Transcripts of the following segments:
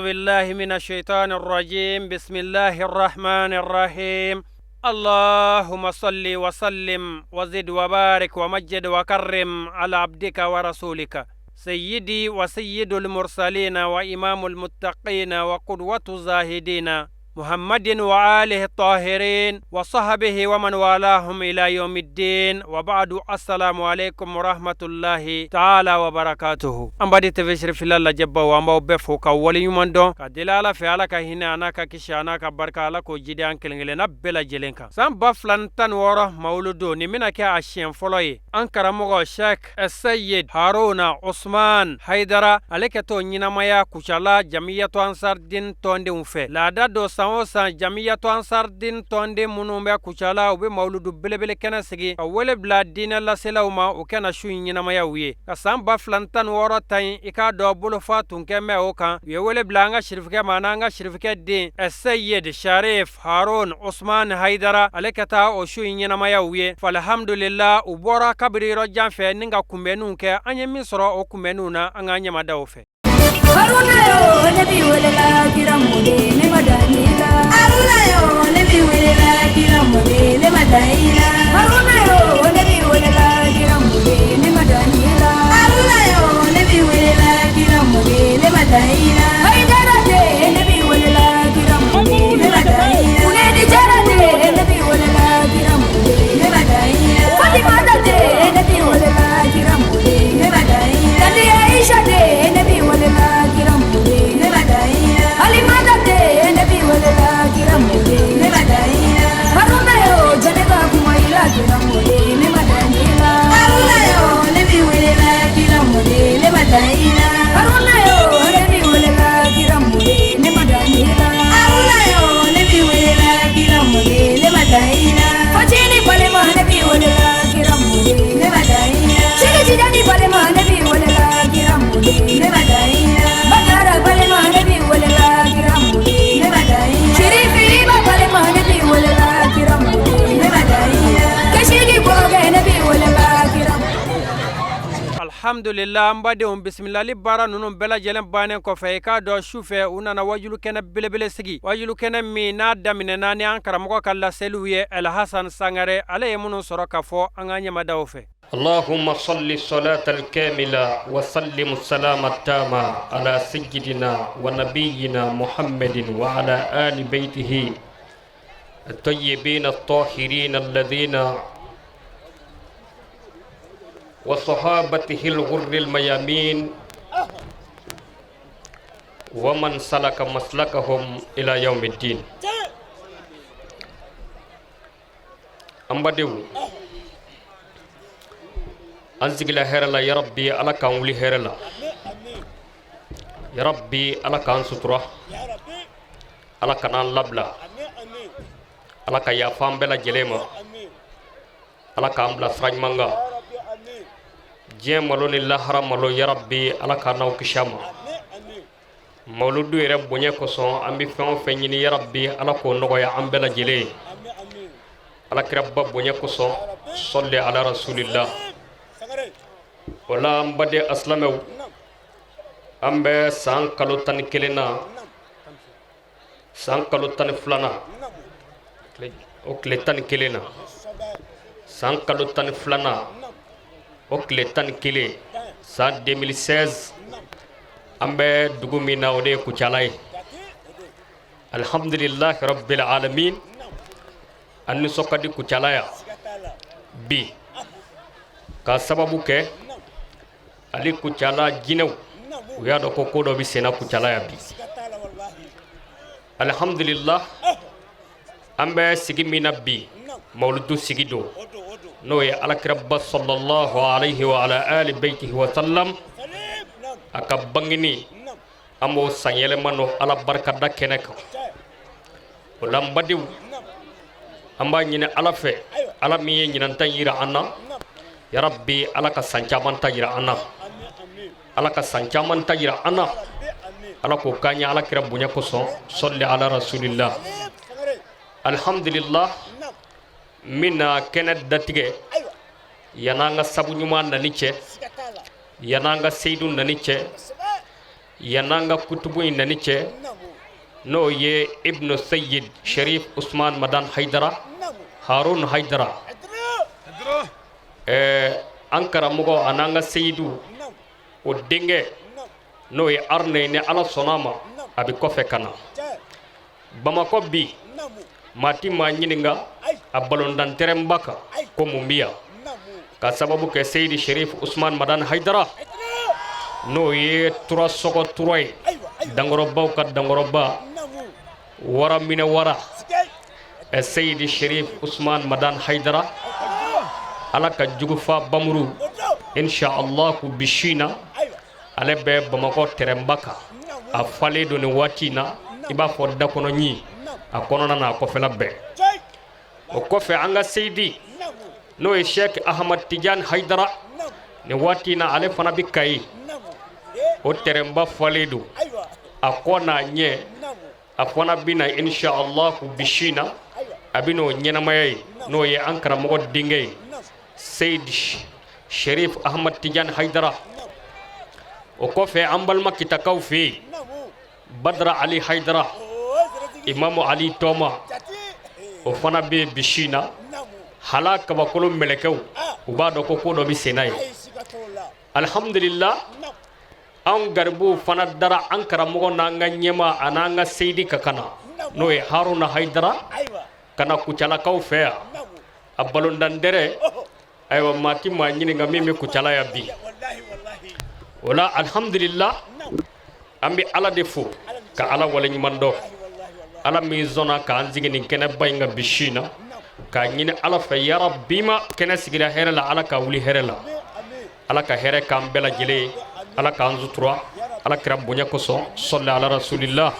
بالله من الشيطان الرجيم بسم الله الرحمن الرحيم اللهم صل وسلم وزد وبارك ومجد وكرم على عبدك ورسولك سيدي وسيد المرسلين وإمام المتقين وقدوة الزاهدين محمد وآله الطاهرين وصحبه ومن والاهم إلى يوم الدين وبعد السلام عليكم ورحمة الله تعالى وبركاته أمبادي تفسير في الله جبا وأمبو بفوك ولي يمندو كدلالا في على كهنا أنا ككشانا كبركة على كوجيدي أنكلنا بلا جلينكا سام بفلان تنورة مولودو نمنا كأشياء فلوي أنكر مغو شيخ السيد هارون عثمان حيدر عليك تو نينامايا كوشالا جميع أنصار دين توندي وفي لا دادو san jamiyatu ansar din tonde munumbe kuchala ube mauludu belebele kana sigi awele bla dina la selawma o kana shu nyina maya wiye kasam ba flantan woro tan ika do bulu fatun kemme o kan wele bla nga shirifike mananga shirifike din sayyid sharif harun usman haidara alekata o shu nyina maya wiye falhamdulillah ubora kabri ro janfe ninga kumbenu ke anye misro o kumbenu na anga nyama dawfe Haruna yo nabi wala kiramude ne madanila Haruna yo nabi wala kiramude ne madanila Haruna yo nabi wala kiramude ne madanila Haruna yo nabi wala kiramude ne madanila Haidara de nabi wala kiramude ne madanila Unedi jara de nabi wala kiramude ne madanila Fatima de nabi wala kiramude ne madanila Tadi Aisha de nabi wala Alhamdulillah ambade bismillah li bara nunun bela jelen banen ko fe ka do shufe unana wajulu kena belebele sigi wajulu kena mi na damine nani an karamo kala seluye El Hasan Sangare ale munun soroka fo anganya madawfe اللهم صل الصلاة الكاملة وسلم السلام التام على سيدنا ونبينا محمد وعلى آل بيته الطيبين الطاهرين الذين وصحابته الغر الميامين ومن سلك مسلكهم إلى يوم الدين أمبدو أنزل هرلا يا ربي على كونلي هرلا يا ربي على كان سترة على كنان لبلا على كيا فام بلا جلما على كامبلا سراج مانغا جيم مالو لله حرام مالو يا ربي على كناو كشاما مولودو يرب بنيا كوسون أمبي فام فيني يا ربي على كونو يا أمبلا جلي على كرب بنيا كوسون صلي على رسول الله wala ambade aslamew ambe san kalo tan kelena san kalo tan fulana o kle tan kelena san kalo tan fulana o kle tan kele sa 2016 ambe dugumina ode ku chalay alhamdulillah rabbil alamin anni sokadi ku chalaya bi ka sababu ke ali kuchala jinew ya do ko kodo bi sena kuchala ya bi alhamdulillah ambe sigi minabbi mawludu sigido no ya alakrabba sallallahu alayhi wa ala ali baytihi wa sallam akabangini amo sanyele mano ala barka dakeneka ulam badiw amba nyine ala fe ala mi nyina tan yira anna ya rabbi alaka sancaman tajira ana alaka sancaman tajira ana alako kanya ala kira bunya koson salli ala rasulillah alhamdulillah minna kenet datige yananga sabu nyuma nanice yananga seydu nanice yananga kutubu inani ce no ye ibnu sayyid sharif usman madan haidara harun haidara ankara mugo ananga sayyidu o denge no ye arne ne ala sonama abi kofe kana bamako bi mati ma nyininga abalon dan terembaka ko mumbiya ka sababu ke sayyidi sharif usman madan haidara no ye tura soko turoy dangoroba ka dangoroba wara mine wara sayyidi sharif usman madan haidara ala ka jugufa bamuru insha Allah ku bishina ale be bamako terembaka a fale do ni watina iba fo da kono nyi a kono na ko fela be o ko fe anga sayyidi no e sheikh ahmad tijan haidara ni watina ale fana bi kay o teremba fale do a kona nye a fana bina insha Allah ku bishina abino nyena may no ye ankara mo dingay sayyid sharif ahmad tijan haidara o ko fe ambal makita kaw fi badra ali haidara imam ali toma o fana be bishina halaka bakolo melekew ubado ko ko do bi senay alhamdulillah an garbu fana dara ankara mo nanga nyema ananga sayyidi kakana no e haruna haidara kana kuchala kaw fe abalon dandere aywa mati ma nyini nga mimi kuchala ya bi wala alhamdulillah ambi ala defo ka ala wala nyimando ala mi zona ka anzigi ni kene bayinga bishina ka nyini ala fa ya rabbima kene sigira herela ala ka wuli herela ala ka here ka mbela jele ala ka anzutura ala kira bonya koso sallallahu ala rasulillah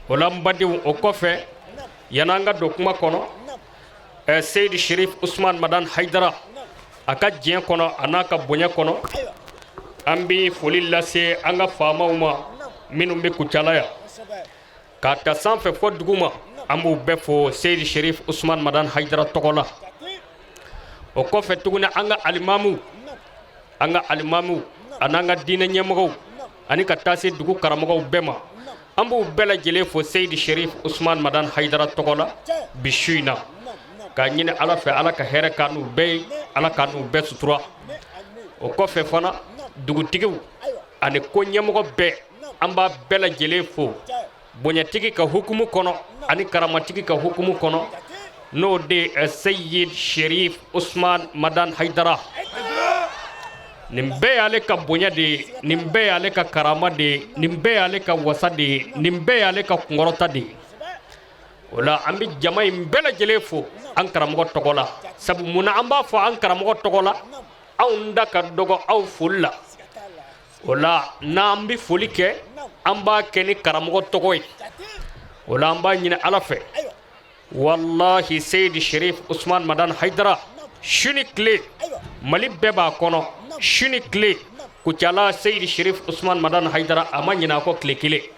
wala mbadi o kofe yananga dokuma kono sayyid sharif usman madan haidara aka jien kono anaka bonya kono ambi folilla se anga famauma minum be kuchalaya ka ta sanfe fo duguma amu be fo sayyid sharif usman madan haidara tokola o ko fe tuguna anga alimamu ananga dina nyamago ani ka tase dugu karamago bema ambu bela jele fo sayyid sharif usman madan haidara tokola bishuina ka nyine ala fe ala ka here kanu be ala kanu be sutura o ko fe fana dugu tigiw ani ko nyamago be amba bela jele fo bonya tigi ka hukumu kono ani karama tigi ka hukumu kono no de sayyid sharif usman madan haidara nimbe ale ka bonya de nimbe ale ka karama de nimbe ale ka wasa de nimbe ale ka ngorota de wala ambi jamay mbela jele fo an karamo tokola sabu muna amba fo an karamo tokola aw ndaka dogo aw fulla wala nambi fulike amba keni karamo tokoy wala amba nyina alafe wallahi sayyid sharif usman madan haidara shunikle malib beba kono shunikle kuchala sayyid sharif usman madan haidara amanyina ko klekile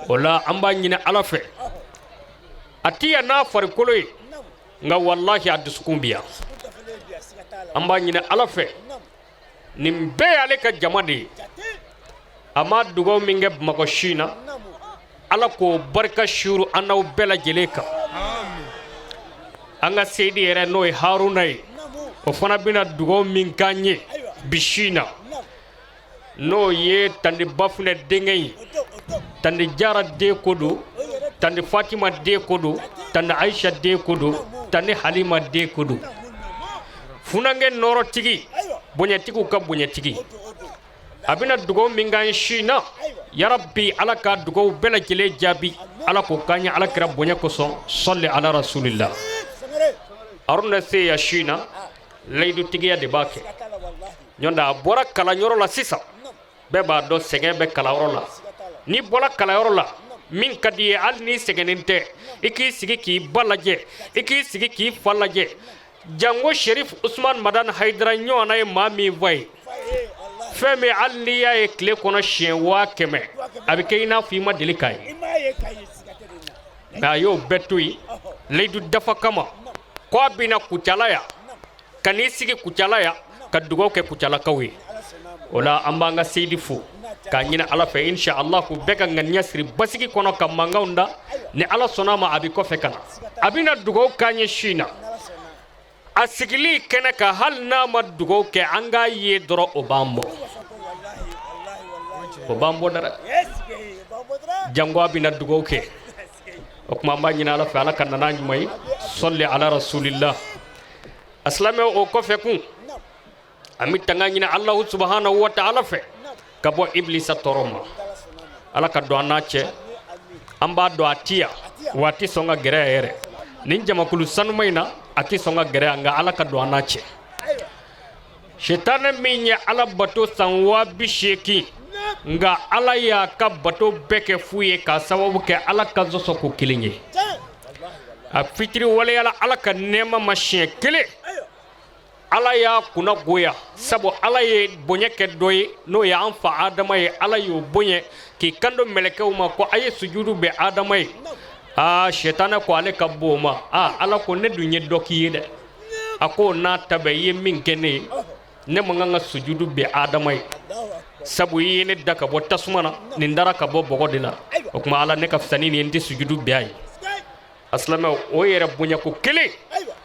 wala amba nyina alafe atiya na farikoloy nga wallahi aduskumbiya amba nyina alafe nimbe ale ka jamade ama dugo minge makoshina ala ko barka shuru anaw bela jeleka anga seydi ere noy harunay o fana bina dugo min kanye bishina no ye tandi bafune dengay tandi jara de kodu tandi fatima de kodu tandi aisha de kodu tandi halima de kodu funange noro tigi bonya tigu ka bonya tigi abina dugo mingan shina ya rabbi ala ka dugo bela jele jabi ala ko kanya ala kira bonya ko son salli ala rasulillah aruna se ya shina laydu tigi ya de bake nyonda bora kala nyoro la sisa beba do sege be kala oro la ni bola kala oro la min kadi al ni segenente iki sigi ki balaje iki sigi ki falaje jango sharif usman madan haidara nyona e mami vai feme alliya e kle kono shenwa keme abike ina fi ma delikai na yo betui leidu dafa kama ko bina kuchalaya kanisi ki kuchalaya kadugo ke kuchala kawi ola ambanga seydi fu ka nyina ala fe insha Allah ku beka nganya siri basiki kono kam mangaunda ni ala sonama abi ko fe kana abina dugo kanye shina asigili kene ka hal na ma dugo ke anga ye doro obambo dara jango abina dugo ke okuma ma nyina ala fe ala kan na nyumay salli ala rasulillah aslame o ko fe kun ami tanga nyina Allah subhanahu wa ta'ala fe kabo iblisa toroma ala ka do anache amba do atia wati songa gerere ninja makulu sanu maina ati songa gere anga ala ka do anache shetane minya ala bato sanwa bisheki nga ala ya ka bato beke fuye ka sababu ke ala ka zoso ko kilinye a fitri wala ala ka nema machine kile ala ya kuna goya sabo ala ye bonye ke doye no ya anfa adama ye ala yo bonye ki kando meleke ma ko aye sujudu be adama ye shetana ko ale kaboma ala ko ne dunye doki de ako na tabe ye min kene ne manganga sujudu be adama ye sabu yi ne daka bo tasmana ni ndara ka bo bogodina o kuma ala ne ka fsani ni ndi sujudu be ay aslama o yere bonye ko kele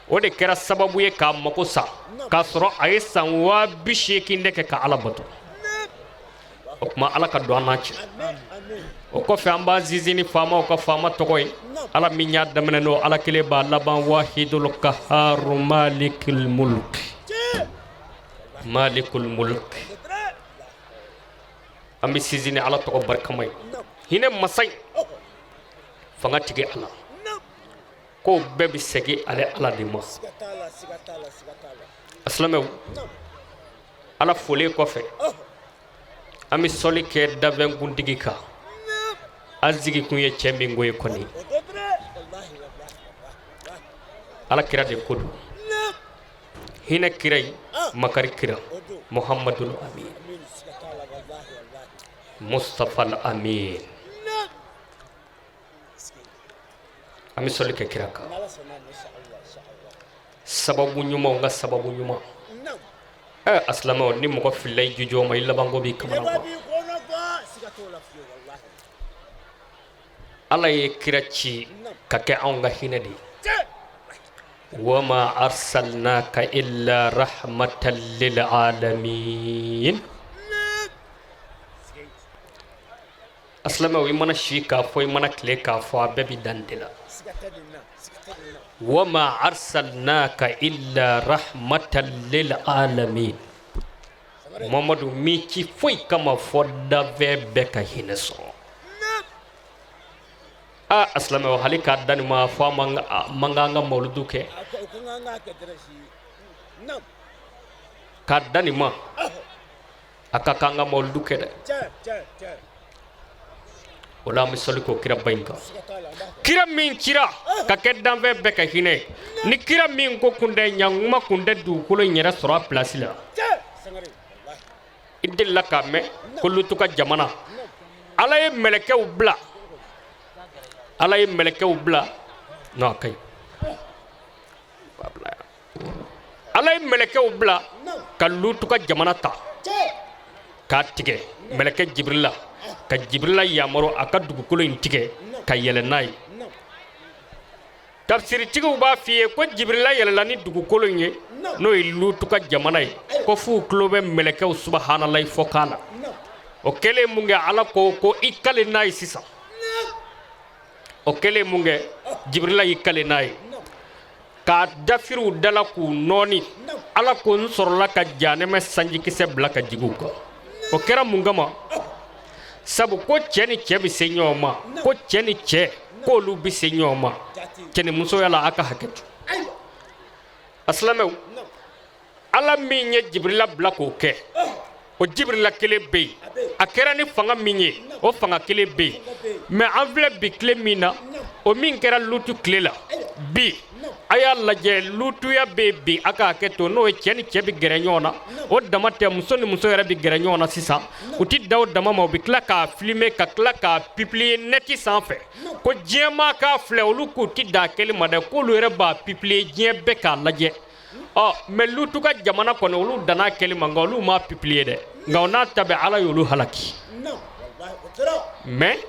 o de kera sababu ye ka mako sa kasro ay sanwa bisheki ndeke ka ala bato o kuma ala ka do anachi o ko fe amba zizini fama o ko fama tokoy ala minya damene no ala kele ba laban wahidul qahhar malikul mulk ambi sizini ala to barkamay hine masay fanga tige ala ko bebi segi ale ala di mo aslame ala fole ko fe ami soli ke daven gundigi ka azigi kunye chembi ngoy koni ala kira de kodu hina kirai makar kira muhammadul amin mustafa al amin ami soli ke kira ka sababu nyuma nga sababu nyuma aslama ni mo ko filay jujo may labango bi kamana ko ala ye kirachi kake anga hinadi wama arsalnaka illa rahmatan lil alamin aslama wi mana shika foy mana kle ka fo bebi dandila wama arsalnaka illa rahmatan lil alamin mamadu miki foy kama foda vebe ka hineso aslama halika dan ma fa manganga mauludu ke kadani ma akakanga mauludu ke wala misali ko kira bainka kira min kira ka keddan vebe ka hine ni kira min ko kunde nyanguma kunde du kulo nyera sura place la idilla kame kullu tuka jamana alaye meleke ubla no kay alaye meleke ubla kallu tuka jamana ta ka tige meleke jibrila ka jibrila yamaro akadugu kulo intige ka yelenay tafsir tigu ba fiye ko jibrila yelani dugu kulo nye no ilu tuka jamanay ko fu klobe meleke subhanallahi fokala o kele munge ala ko ikale nay sisa o kele munge jibrila ikale nay ka dafiru dala ku noni ala ko nsorla ka janeme sanji kise blaka jiguko o kera mungama sabu ko cheni chebi senyoma ko cheni che ko lu bi senyoma cheni muso yala aka haketu aslame ala minye jibrila blako ke o jibrila kele be akera ni fanga minye o fanga kele be me anvle bi kle mina o min kera lutu klela bi aya laje lutu ya bebi aka keto no cheni chebi gerenyona o damate musoni muso yara bi gerenyona sisa uti daw dama mo bi klaka filmer ka klaka publier neti sans fait ko jema ka fle olu ko ti da kele made ko lu yara ba publier jien be ka laje mais lutu ka jamana kono olu dana kelima ngolu ma publier de ngawna tabe ala yolu halaki mais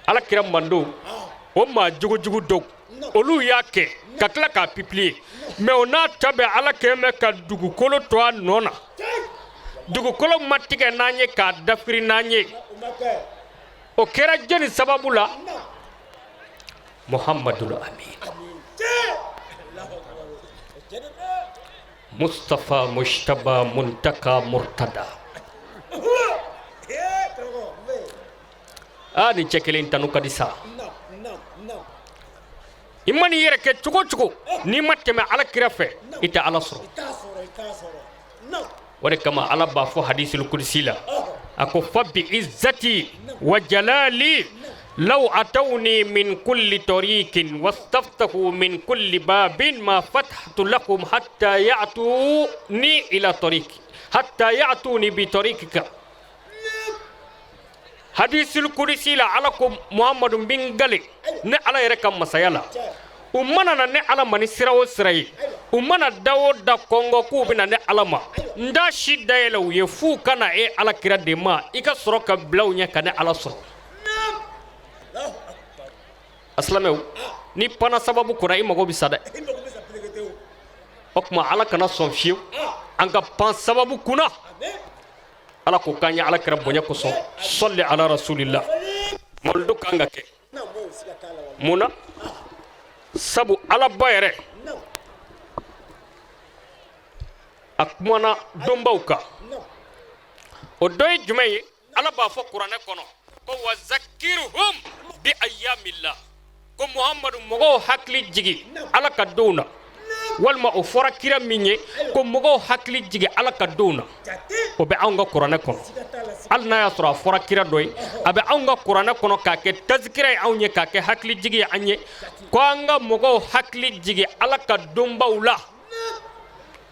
ala kira mando o ma jugu dog olu yake ka kila ka publier mais ona tabe ala keme ka dugukolo to anona dugukolo matike nanye ka dafiri nanye o kera jeni sababu la muhammadul amin mustafa mushtaba muntaka murtada ani chekelen tanu kadisa imani yere ke cugo ni mateme ala kirafe ita ala soro wala kama ala ba fo hadithul qudsi la ako fabi izzati wa jalali law atawni min kulli tariqin wastaftahu min kulli babin ma fathtu lakum hatta ya'tuni ila tariqi hatta ya'tuni bi tariqika hadithul qudsi la alakum muhammadun bin gali ne ala yere kam masayala umana na ne ala mani sirawo sirai umana dawo da kongo ku bina ne alama nda shida yela uye fu kana ala kira de ma ika soro ka blaw nya kana ala soro aslamew ni pana sababu kuna imago bisada okma ala kana son fiu anga pan sababu kuna ala ko kanya ala kira bonya ko so salli ala rasulillah moldu kanga ke muna sabu ala bayre akmana dombauka o doy jumay ala ba fo qur'ane kono ko wazakirhum bi ayyamillah ko muhammadu mogo hakli jigi ala ka dona walma o fora kira minye ko mogo hakli jigi ala ka dona o be anga qur'ane kono alna ya sura fora kira doy abe anga qur'ane kono ka ke tazkira awnye ka ke hakli jigi anye ko anga mogo hakli jigi ala ka dombawla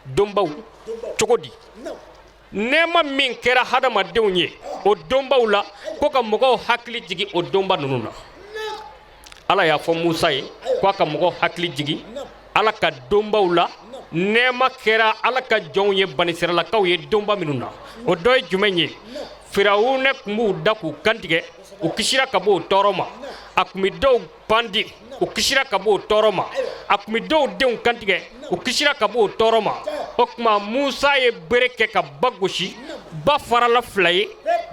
dombaw cogodi nema min kera hadama dewnye o dombawla ko ka mogo hakli jigi o domba nununa ala ya fo musa ye ko ka mogo hakli jigi ala ka dombawla nema kera ala ka jonye banisira la kaw ye domba minuna o doy jumenye firawune kumbu daku kantige o kishira kabo toroma akumi do pandi o kishira kabo toroma akumi do deun kantige o kishira kabo toroma okma musa ye bereke ka bagoshi ba farala flaye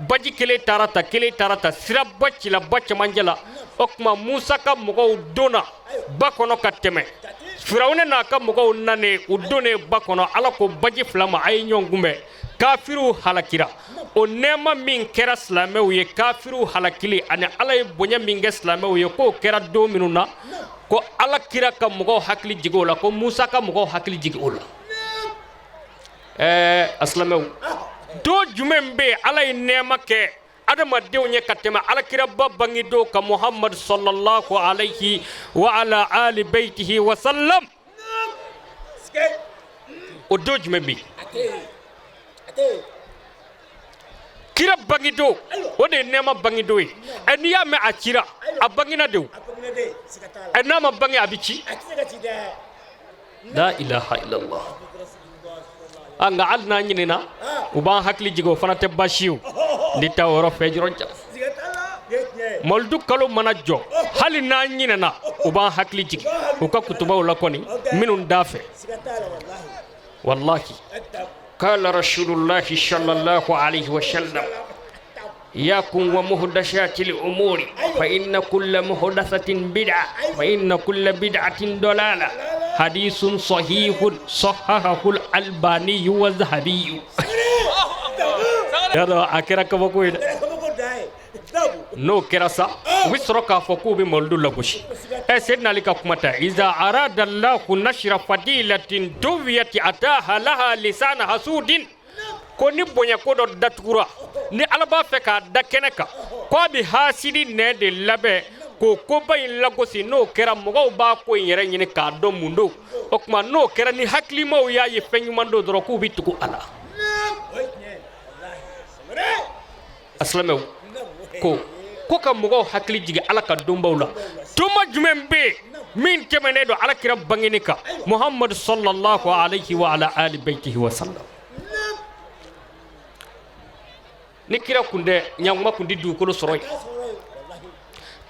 baji kele tarata sira bacci la bacci manjala okma musa ka mogo dona bakono kateme firawune na ka mogo nane udone bakono ala ko baji flama ay nyongumbe kafiru halakira o nema min kera slamew ye kafiru halakili ani ala ye bonya min ge slamew ye ko kera do minuna ko ala kira ka mogo hakli jigola ko musa ka mogo hakli jigola aslamew do jumembe ala ye nema ke adama dewnya katema ala kira babangi do ka muhammad sallallahu alayhi wa ala ali baitihi wa sallam o do jumembe kira bangido o de nema bangido e eniya me akira abangina de enama bangi abici la ilaha illallah anga alna nyinina uban hakli jigo fana te bashiu ndita woro fejronja moldu kalo manajo hali na nyinina uban hakli jigi uka kutuba wala koni minun dafe wallahi قال رسول الله صلى الله عليه وسلم ياكم ومحدثات الأمور فإن كل محدثة بدعة وإن كل بدعة ضلالة حديث صحيح صححه الألباني والذهبي هذا أكرك بقول no kerasa wisroka foku bi moldu lagushi sayyidina lika kumata iza arada allah nashra fadilatin duwiyati ataha laha lisana hasudin ko ni bonya ko do datura ni alaba feka dakeneka ko bi hasidi ne de labe ko bay lagosi no kera mogo ba ko yere nyine ka do mundo okma no kera ni haklima o yayi fenyu mando dro ku bituku ala aslame ko ka mogo hakli jigi ala ka dombawla tuma jumembe min temene do alakira bangini ka Muhammad sallallahu alayhi wa ala ali baitihi wa sallam ni kira kunde nyangma kundi du ko soroy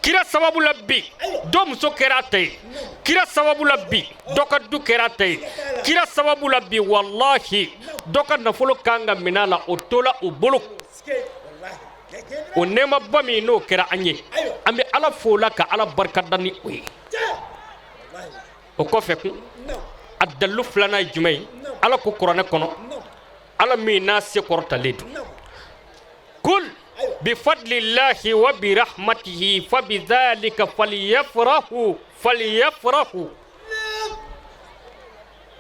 kira sababu labbi do muso kerate kira sababu labbi do ka du kerate kira sababu labbi wallahi do ka nafolo kanga minala o tola o bolo o nema bami no kera anye ambe ala fola ka ala barkadani oyi o ko fe ku adallu flana jumay ala ko qur'an kono ala mi na se korta ledu kul بفضل الله وبرحمته فبذلك فليفرحوا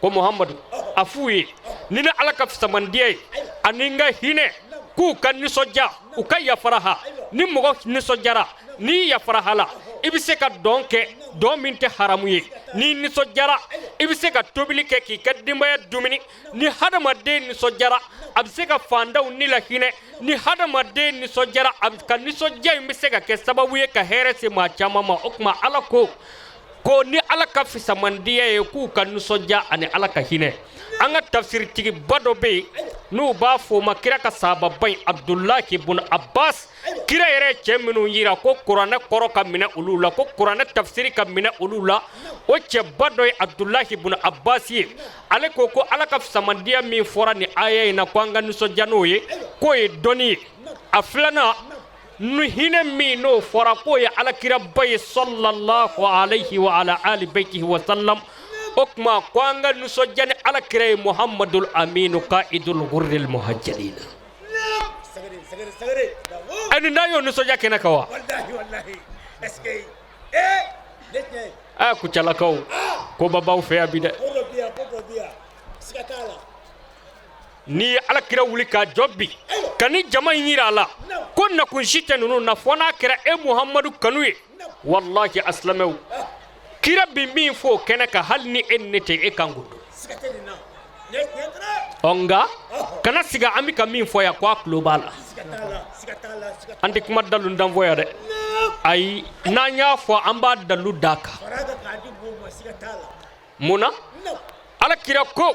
ko Muhammadu afuye nina alaka fsamandiye aninga hine ku kan nisoja ukaya faraha ni mogo nisojara ni ya farahala ibise ka donke dominte haramuye ni nisojara ibise ka tobili ke ki kadimaya dumini ni hadama de nisojara abise ka fanda unila hine ni hadama de nisojara abka nisoja ibise ka ke sababu ye ka herese ma chama ma okma alako ko ni alaka fisamandiye ku kan nisoja ani alaka hine anga tafsir tigi bado be nu ba fo makira ka sababai Abdullah ibn Abbas kira yere cheminu yira ko Qur'an koro ka mina ulula ko Qur'an tafsiri ka mina ulula o che bado Abdullah ibn Abbas ye ale ko alaka fisamandiya mi fora ni aya ina kwanga nuso janoye ko e doni aflana nu hine mi no fora ko ya ala kira bay sallallahu alayhi wa ala ali baitihi wa sallam okma kwanga nusojane ala kire Muhammadul Amin qaidul ghurril muhajjalin ani nayo nusoja kena kawa wallahi eske letne ku chala kaw ko babaw fe abida ni ala kira wuli ka jobbi kani jama yira la kon na kun shite nunu na fona kira Muhammadu kanuye wallahi aslamu kira bi min fo kenaka halni ennete e kangudo onga kana siga amika min fo ya kwa global andi kuma dalu ndam voya de ay nanya fo amba dalu daka muna ala kira ko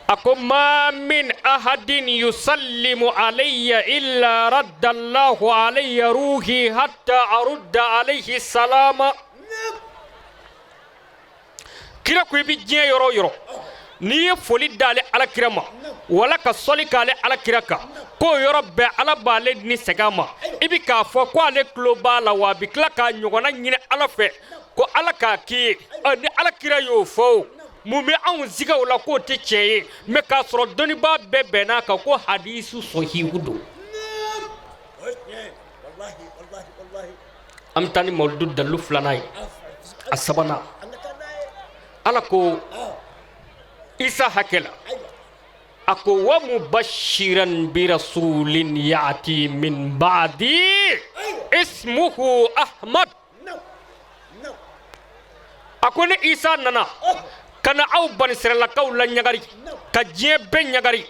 ako ma min ahadin yusallimu alayya illa radda Allahu alayya ruhi hatta arudda alayhi salama kira ko bi jien yoro yoro ni foli dale ala kirama wala ka soli kale ala kiraka ko yoro be ala bale ni segama ibi ka fo ko ale global wa bi klaka nyogona nyine ala fe ko ala ka ki ni ala kira yo fo mumi an ziga wala ko te cheye me ka soro doni ba bebe na ka ko hadisu sahihudu wallahi am tani mawdud dalu flanay asabana alako isa hakela ako wa mubashiran bi rasulin yati min ba'di ismuhu Ahmad ako ne isa nana kana aw ban sirala kaw la nyagari ka je be nyagari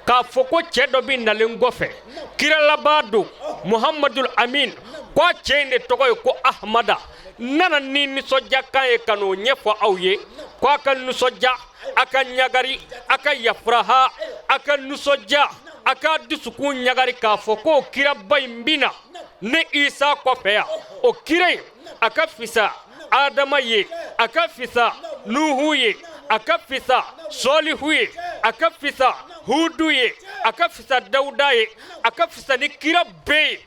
ka foko chedo bi nalen gofe kira labado Muhammadul Amin kwa chende tokoy ko Ahmada nana ni soja kaye kanu nyefo awye kwa kan nusoja aka nyagari aka yafraha aka nusoja aka dusuku nyagari ka foko kira baimbina ne isa ko feya o kire aka fisa adama ye aka fisa nuhu ye aka fisa solihu ye aka fisa hudu ye aka fisa dauda ye aka fisa ni kira be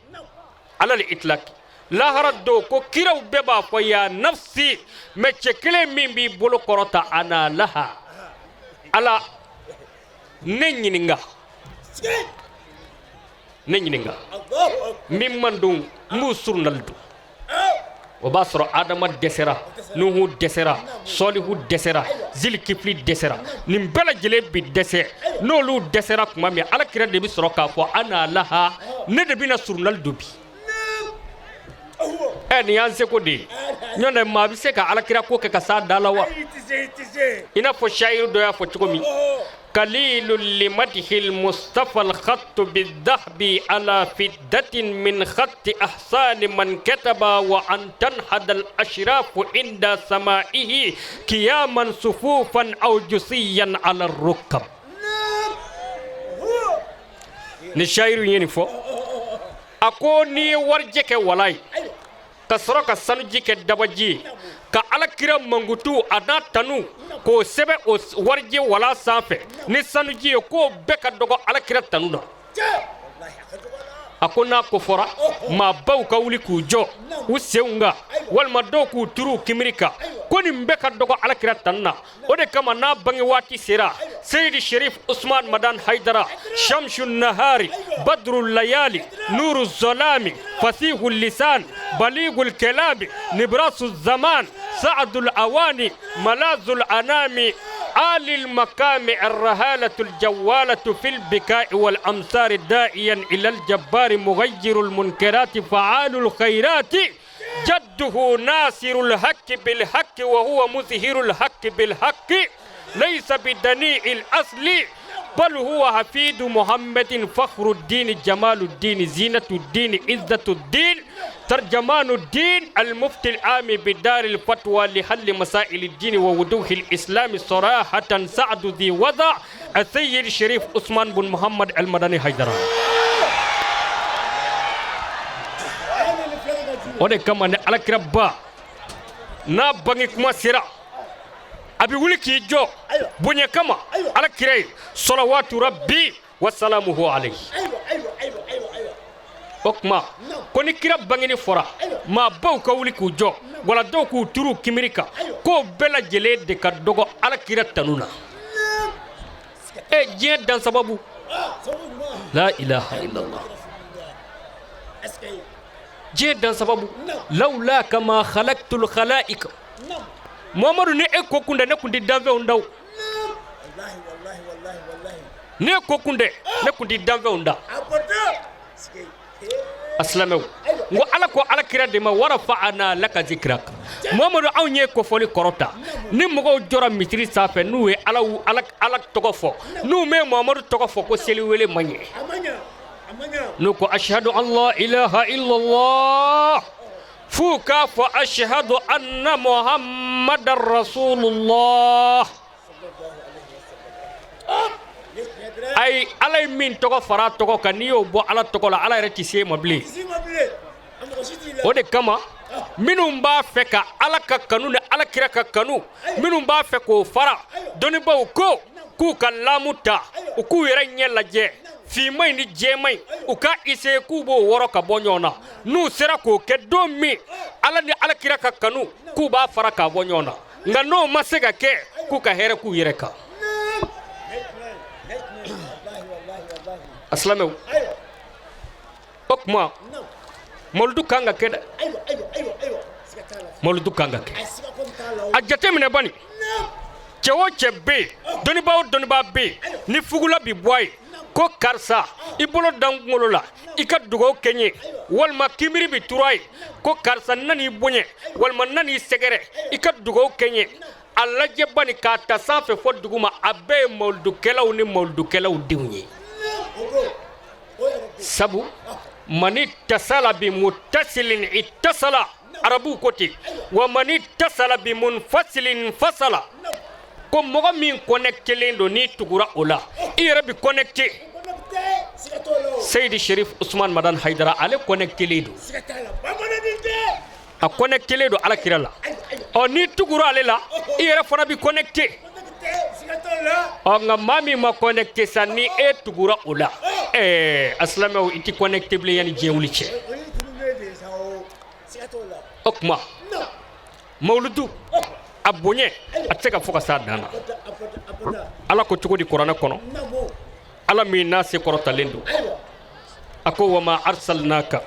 alal itlaki lahara do ko kiraw beba ko ya nafsi me chekele min bi bolo korota ana laha ala nenyininga mimman dum musurnaldu o basro adama desera nuhu desera solihu desera zilkifli desera nim bela jele bi dese nolu desera kuma mi ala kira de bi soro ka fo ana laha ne de bina surnaldu bi ni yanse ko di nyonde ma bi se ka ala kira ko ke ka sa dalawa ina fo shairu do ya fo chiko mi قليل لمدح المصطفى الخط بالذهب على فدة من خط أحسان من كتب وأن تنحد الأشراف عند سمائه قياما صفوفا أو جسيا على الركب. نشاير ينفو أكوني ورجك ولاي كسرك سنجيك دبجي كألكرا منغتو أنا تنو كو سبع ورجي ولا سافة نسنجي كو بكا دوغو ألكرا تنونا akona kofora ma baw ka wuli ku jo useunga wal madoku turu kimirika koni mbeka dogo alakira tanna ode kama na bangi wati sira sayyid sharif usman madan haidara shamshun nahari badrul layali nuruz zalami fasihul lisan baligul kalami nibrasuz zaman sa'dul awani malazul anami آل المقام الرهالة الجوالة في البكاء والأمصار داعيا إلى الجبار مغير المنكرات فعال الخيرات جده ناصر الحق بالحق وهو مظهر الحق بالحق ليس بدنيء الأصل بل هو حفيد محمد فخر الدين جمال الدين زينة الدين عزة الدين ترجمان الدين المفتي العام بدار الفتوى لحل مسائل الدين ووضوح الإسلام صراحة سعد ذي وضع السيد الشريف عثمان بن محمد المدني حيدر. ودي كمان على كربا نابغي كما سيرا أبي ولكي جو بني كما على كري صلوات ربي وسلامه عليه. okma koni kira bangeni fora ma baw ka wuli ku jo wala do ku turu kimirika ko bela jele de ka dogo ala kira tanuna e je dan sababu la ilaha illallah je dan sababu laula kama khalaqtul khalaiq muhammadu ne e ko kunde ne kundi danve ndaw ne ko kunde ne kundi danve nda aslamew ngo ala ko ala kira de ma wara fa'ana laka zikrak muhammadu awnye ko foli korota ni mogo jora mitri safe nuwe ala togofo nu me muhammadu togofo ko seli wele manye nu ko ashhadu an la ilaha illa allah fuka fa ashhadu anna muhammadar rasulullah ay alay min togo fara togo kaniyo bo ala togo la ala reti se mabli ode kama minum ba feka ala ka kanu ne ala kira ka kanu minum ba feko fara doni ba ko ku kalamuta ku yere nyela je fi mai ni je mai uka ise ku bo woro ka bonyona nu sera ko ke domi ala ni ala kira ka kanu ku ba fara ka bonyona ngano masega ke ku ka here ku yere ka aslamew okma moldu kanga keda moldu kanga ke ajate mine bani cewo cebe doni ba be ni fugula bi boy ko karsa ibolo dangolola ikadugo kenye walma kimiri bi turai ko karsa nani bonye walma nani segere ikadugo kenye alla jebani ka tasafe foduguma abe moldu kelaw ni moldu kelaw diwnye sabu mani tasala bi muttasilin ittasala arabu koti wa mani tasala bi munfasilin fasala ko mogo min connecté lendo ni tugura ola ire bi connecté Sayyid Sharif Usman Madan Haidara ale connecté lendo a connecté lendo ala kirala o ni tugura ale la ire fana bi connecté nga mami ma connecté sani e tugura ola aslamaw iti connecté ble yani jewli ci okma mawludu abonye ateka foka sadana ala ko tugodi qur'ana kono ala mi nasi korota lendo ako wama arsalnaka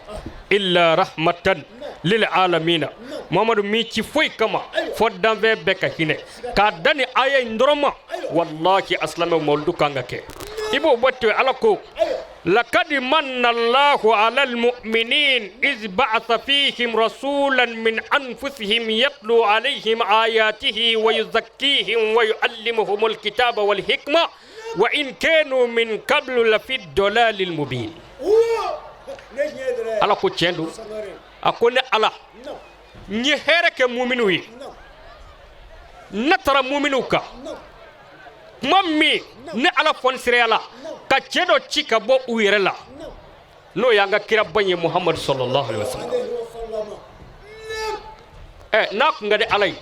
illa rahmatan lil alamin muhammadu mi ci foy kama foddan ve beka hine ka dani aya ndoroma wallahi aslama moldu kanga ke ibo botte ala ko laqad manna Allahu 'alal mu'minin iz ba'atha fihim rasulan min anfusihim yatlu 'alayhim ayatihi wa yuzakkihim wa yu'allimuhumul kitaba wal hikma وإن كانوا من قبل لفي الضلال المبين ala ko tiendo akone ala ni hereke mu'minu yi natara mu'minu ka mammi ne ala fon sirela ka cedo cika bo uyerela no yanga kira banye muhammad sallallahu alaihi wasallam na ko ngade alay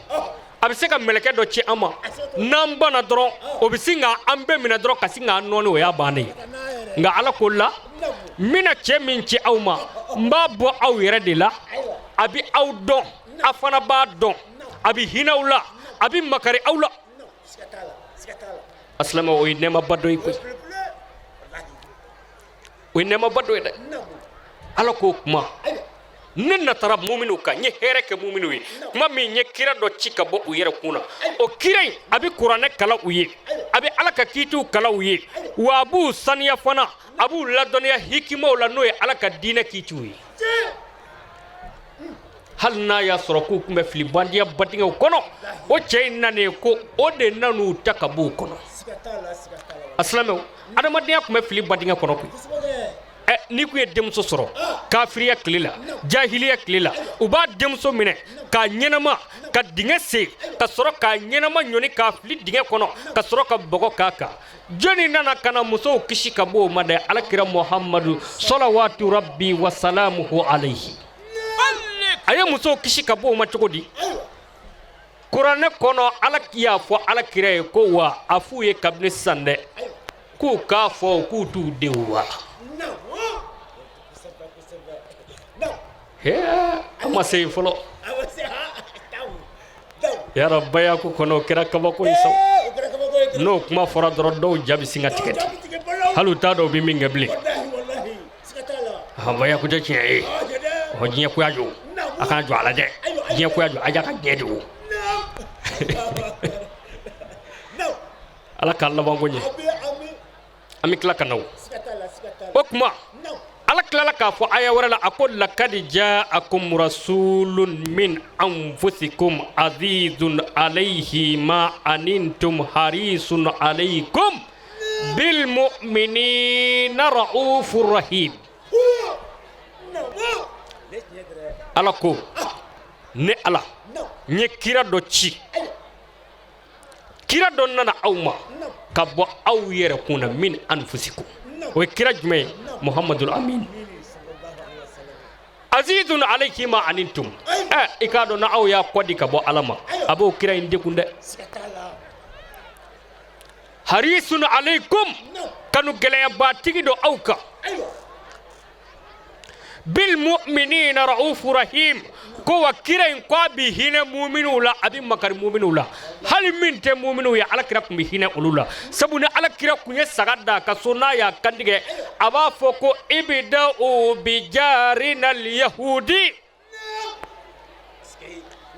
abiseka meleke do ci ama namba na dron obisinga ambe mina dron kasinga nonu ya bani nga ala ko la mina ce min ci awma mbabo aw yere de la abi aw don afana ba don abi hinawla abi makari awla aslama o nema baddo ko o nema baddo de ala ko kuma nenna tarab mu'minu ka nye hereke mu'minu yi mami nye kira do cika bo u yere kuna o kirai abi qur'ane kala uye abi alaka kitu kala uye wa abu saniya fana abu ladoniya hikima la noye alaka dina kitu yi hal na ya soroku kumbe filibandia batinga kono o cheyna ne ko o de nanu takabu kono aslamo adamadiya kumbe filibandia kono ko ni ku ye demso soro kafiriya klila jahiliya klila uba demso mine ka nyenama ka dinga se ka soro ka nyenama nyoni ka fili dinga kono ka soro ka bogo kaka joni nana kana muso kishi ka bo made alakira muhammadu salawatu rabbi wa salamuhu alayhi aye muso kishi ka bo ma chogodi qur'ane kono alakiya fo alakira ko wa afu ye kabne sande ku ka fo ku tu dewa ama sey folo ya rabba ya ko kono kira kaba ko iso no kuma fora doro do jabi singa tiketi halu ta do bi minga bli ha baya ko je ci ho jinya ko yajo aka jo ala de jinya ko yajo aja ka dedu ala kala bango ni ami kala kanaw okuma ala klala ka fo aya wala akol lakad ja'akum rasulun min anfusikum azizun alayhi ma anintum harisun alaykum bil mu'minina raufur rahim ala ko ne ala nye kira do ci kira do nana awma ka bo aw yere kuna min anfusikum o kira jume muhammadul amin azizun alayhi ma anintum ikado na aw ya kodi ka bo alama abo kira inde kunde harisun alaykum kanu gele batigi do awka bil mu'minina raufur rahim ko wakira in kwa bi hina mu'minu la abi makar mu'minu la hal min te mu'minu ya alakira kum hina ulula sabuna alakira kunye sagada ka sona ya kandige aba foko ibda bi jarina al yahudi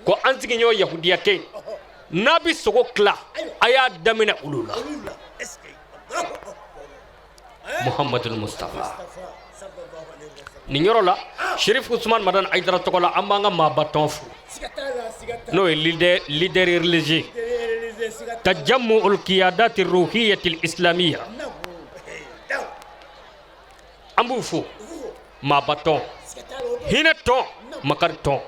ko anzigi nyo yahudiya ke nabi soko kla aya damina ulula muhammadul mustafa ni ñorola Chérif Ousmane Madane Aïdara tokola amanga ma batonfu no leader religieux tajammu al qiyadat ar ruhiyyah al islamiyya ambufu ma baton hinaton makarton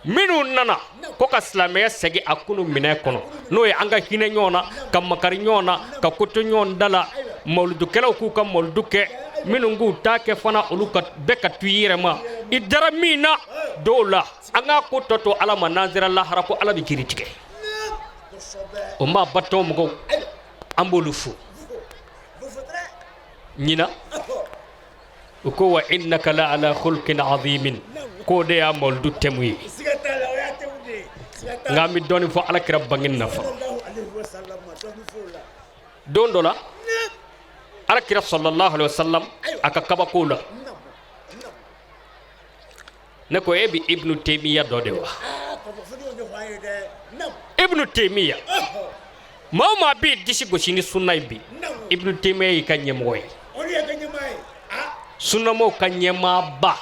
minu nana ko ka islamiyya segi akunu mine kono no e anga hine ñona kam makari ñona ka koto ñon dala mawludu kelaw ku kam mawludu ke minungu take fana uluka beka tuyirema idara mina dola anga ko toto ala manazira la harako ala bi kiritike o ma batom go ambolufu nyina ko wa innaka la ala khulqin azimin ko de amol du temwi ngami doni fo ala kira bangin nafa don dola ala kira sallallahu alaihi wasallam aka kaba kula ne ko ebi ibnu taymiya do de wa ibnu taymiya mawma bi disi go sini sunna bi ibnu taymiya kanye moy sunna mo kanye ma ba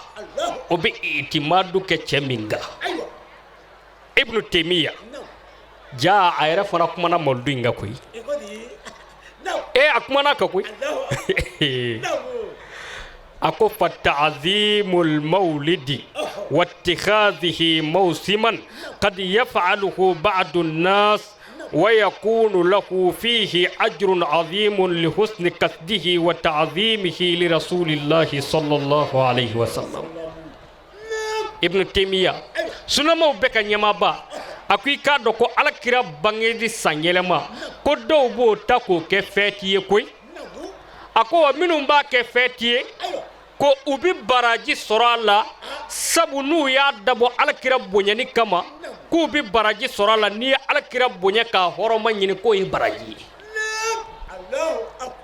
obi itimadu ke cheminga ibnu taymiya ja ayra fara kuma na moldu inga koy akumana ka koy ako fata'zimul maulidi wattikhadhihi mawsiman qad yaf'aluhu ba'du an-nas ويكون له فيه أجر عظيم لحسن قصده وتعظيمه لرسول الله صلى الله عليه وسلم ابن تيمية سنمو بك نيمابا أكوي كادو كو على كرا بانجي سانيلما كو دوبو تاكو كفاتي كوي أكو منو با كفاتي ko ubi baraji sorala sabu nu ya dabo alakira bonyani kama ko ubi baraji sorala ni alakira bonya ka horoma nyini ko e baraji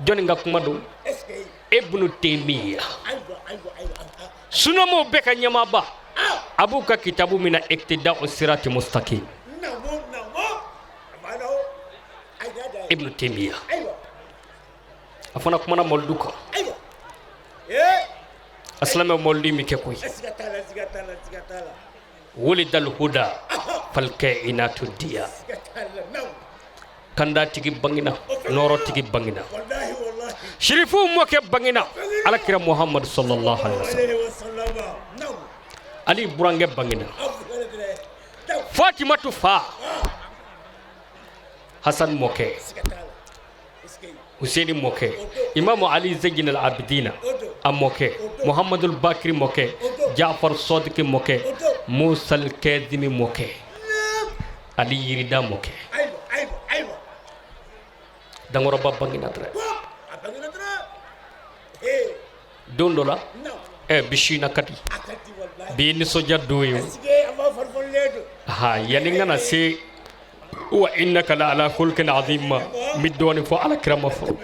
joni nga kuma do ibnu taymiya sunamo beka nyama ba abuka kitabu mina iktida'u sirati mustaqim ibnu taymiya afana kuma na molduko أسلم مولي ميكوي ولد الهدى فالكائنات الديا كندا تيجي بانغينا نورو تيجي بانغينا شريفو موكي بانغينا على كرام محمد صلى الله عليه وسلم علي برانغ بانغينا فاطمة فا حسن موكي حسين موكي إمام علي زين العابدين أموكي محمد الباكر موكي جعفر صادق موكي موسى الكاظم موكي علي يريدا موكي دعورا بابانغينا ترى دون دولا بشينا كاتي بيني سوجا دويو ها يانينا سي وإنك لعلى خلق عظيم مدوني فعلى كرام فو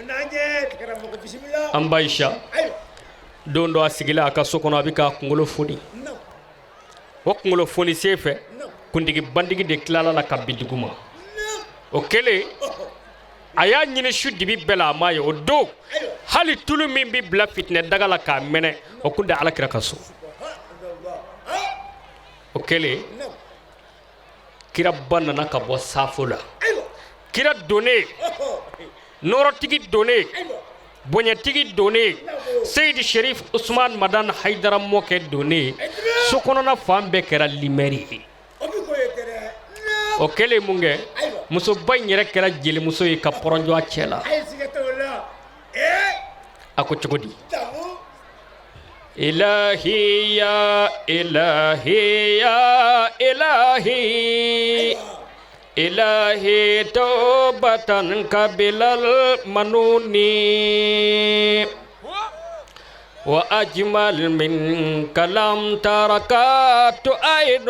أمبايشا دون دو أسيغلا أكا سوكونا بيكا كونغولو فوني وكونغولو فوني سيفة كندقي باندقي ديكلالا لكا بيدقوما وكالي أيا نيني شو دي بلا ماي ودو هالي تولو مين بي بلا فتنة داغالا كا مني وكند على كراكاسو وكالي kira banana ka bo safola kira donné noro tigi donné bonya tigi donné Seydi Sherif Ousmane Madan Haidara moke donné sokonona fambe kera limeri o kele munge muso banyere kera jeli muso yi ka poronjo acela ako chogodi إلهي يا إلهي يا إلهي إلهي توبة قبل المنون وأجمل منك لم تركات عين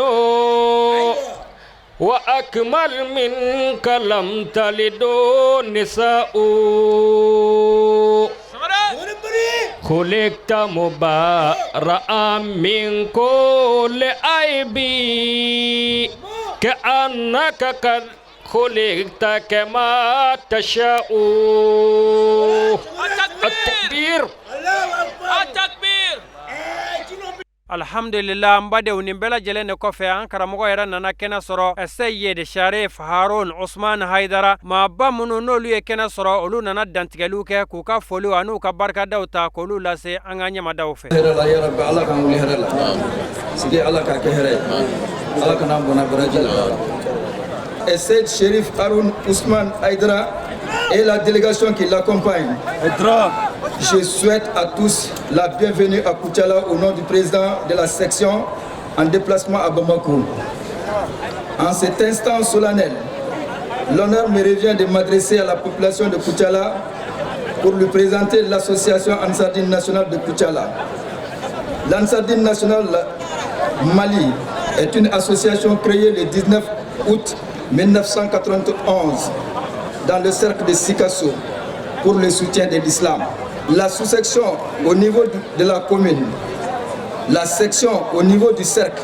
وأكمل منك لم تلد نساء خلقت مبارأ من كل عيب كأنك قد خلقت كما تشاء التكبير التكبير alhamdulillah mbade woni bela jelene ko fe an karamogo era nana kena soro sayyid Sharif Harun Usman Haidara ma bamunu nolu e kena soro olu nana dantigelu ke ku ka foli anu ka barka dawta ko lu lase anganya madaw fe ya rabbi Allah kan wuli herala sidi Allah ka ke here Allah kana bona barajila sayyid Sharif Harun Usman Haidara et la délégation qui l'accompagne. Je souhaite à tous la bienvenue à Koutiala au nom du président de la section en déplacement à Bamako. En cet instant solennel, l'honneur me revient de m'adresser à la population de Koutiala pour lui présenter l'association Ansardine nationale de Koutiala. L'Ansardine nationale Mali est une association créée le 19 août 1991 dans le cercle de Sikasso pour le soutien de l'islam. La sous-section au niveau de la commune, la section au niveau du cercle,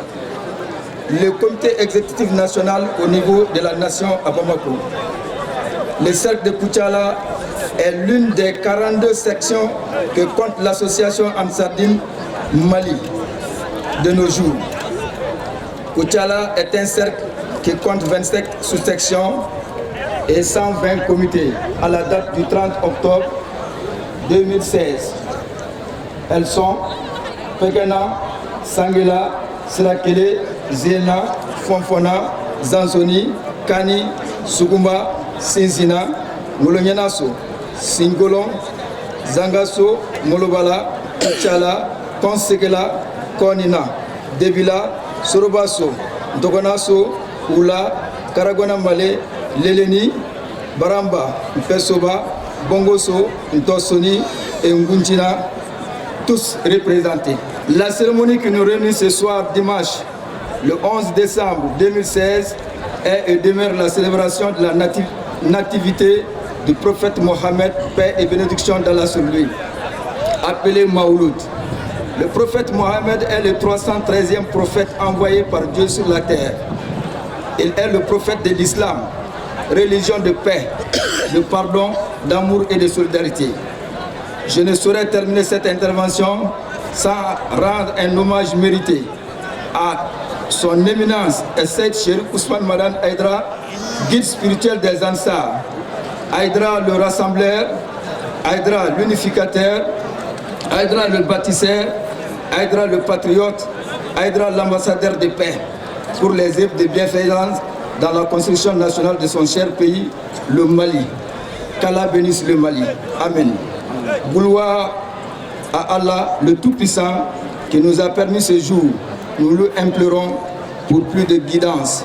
le comité exécutif national au niveau de la nation à Bamako. Le cercle de Koutiala est l'une des 42 sections que compte l'association Ansardine Mali de nos jours. Koutiala est un cercle qui compte 25 sous-sections et 120 comités à la date du 30 octobre 2016. Elles sont Pekena, Sangela, Sirakele, Zena, Fonfona, Zanzoni, Kani, Sugumba, Sinzina, Molonyenaso, Singolon, Zangaso, Molobala, Chala, Konsekela, Konina, Debila, Sorobaso, Dogonaso, Ula, Karagona Male, Leleni, Baramba, Pesoba, Bongoso, Ntosoni et Ngunjina, tous représentés. La cérémonie qui nous réunit ce soir dimanche, le 11 décembre 2016, est et demeure la célébration de la nativité du prophète Mohammed, paix et bénédiction d'Allah sur lui, appelé Maouloud. Le prophète Mohammed est le 313e prophète envoyé par Dieu sur la terre. Il est le prophète de l'islam, religion de paix, de pardon, d'amour et de solidarité. Je ne saurais terminer cette intervention sans rendre un hommage mérité à son éminence Sayyid Cherif Ousmane Madan Aïdra, guide spirituel des Ansar, Aïdra le rassembleur, Aïdra l'unificateur, Aïdra le bâtisseur, Aïdra le patriote, Aïdra l'ambassadeur de paix pour les œuvres de bienfaisance dans la construction nationale de son cher pays, le Mali. Qu'Allah bénisse le Mali. Amen. Gloire à Allah, le Tout-Puissant, qui nous a permis ce jour. Nous le implorons pour plus de guidance.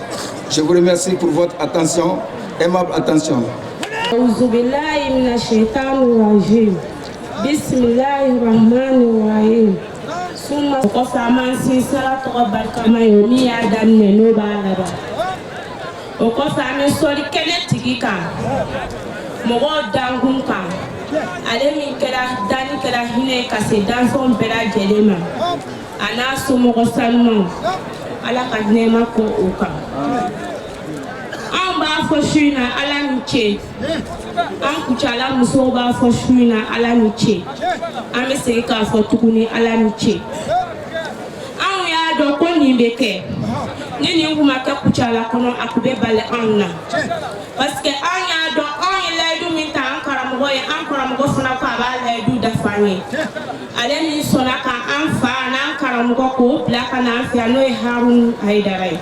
Je vous remercie pour votre attention, aimable attention. ale min kɛra dani kɛra hinɛ ka se danfɛnw bɛɛ lajɛlen ma a n'a somɔgɔ sanumanw ala ka nɛɛma kɔ o kan anw b'a fɔ su in na ala ni ce an kucala musow b'a fɔ su in na ala ni ce an bɛ segin k'a fɔ tuguni ala ni ce anw y'a dɔn ko nin bɛ kɛ ni nin kun ma kɛ kucala kɔnɔ a kun bɛ bali anw na parce que an y'a dɔn anw ye layidu min ta an karamɔgɔ ye an karamɔgɔ fana ko a b'a layidu dafa an ye ale min sɔnna ka an fa n'an karamɔgɔ k'o bila ka na an fɛ yan n'o ye Haruna Hayidara ye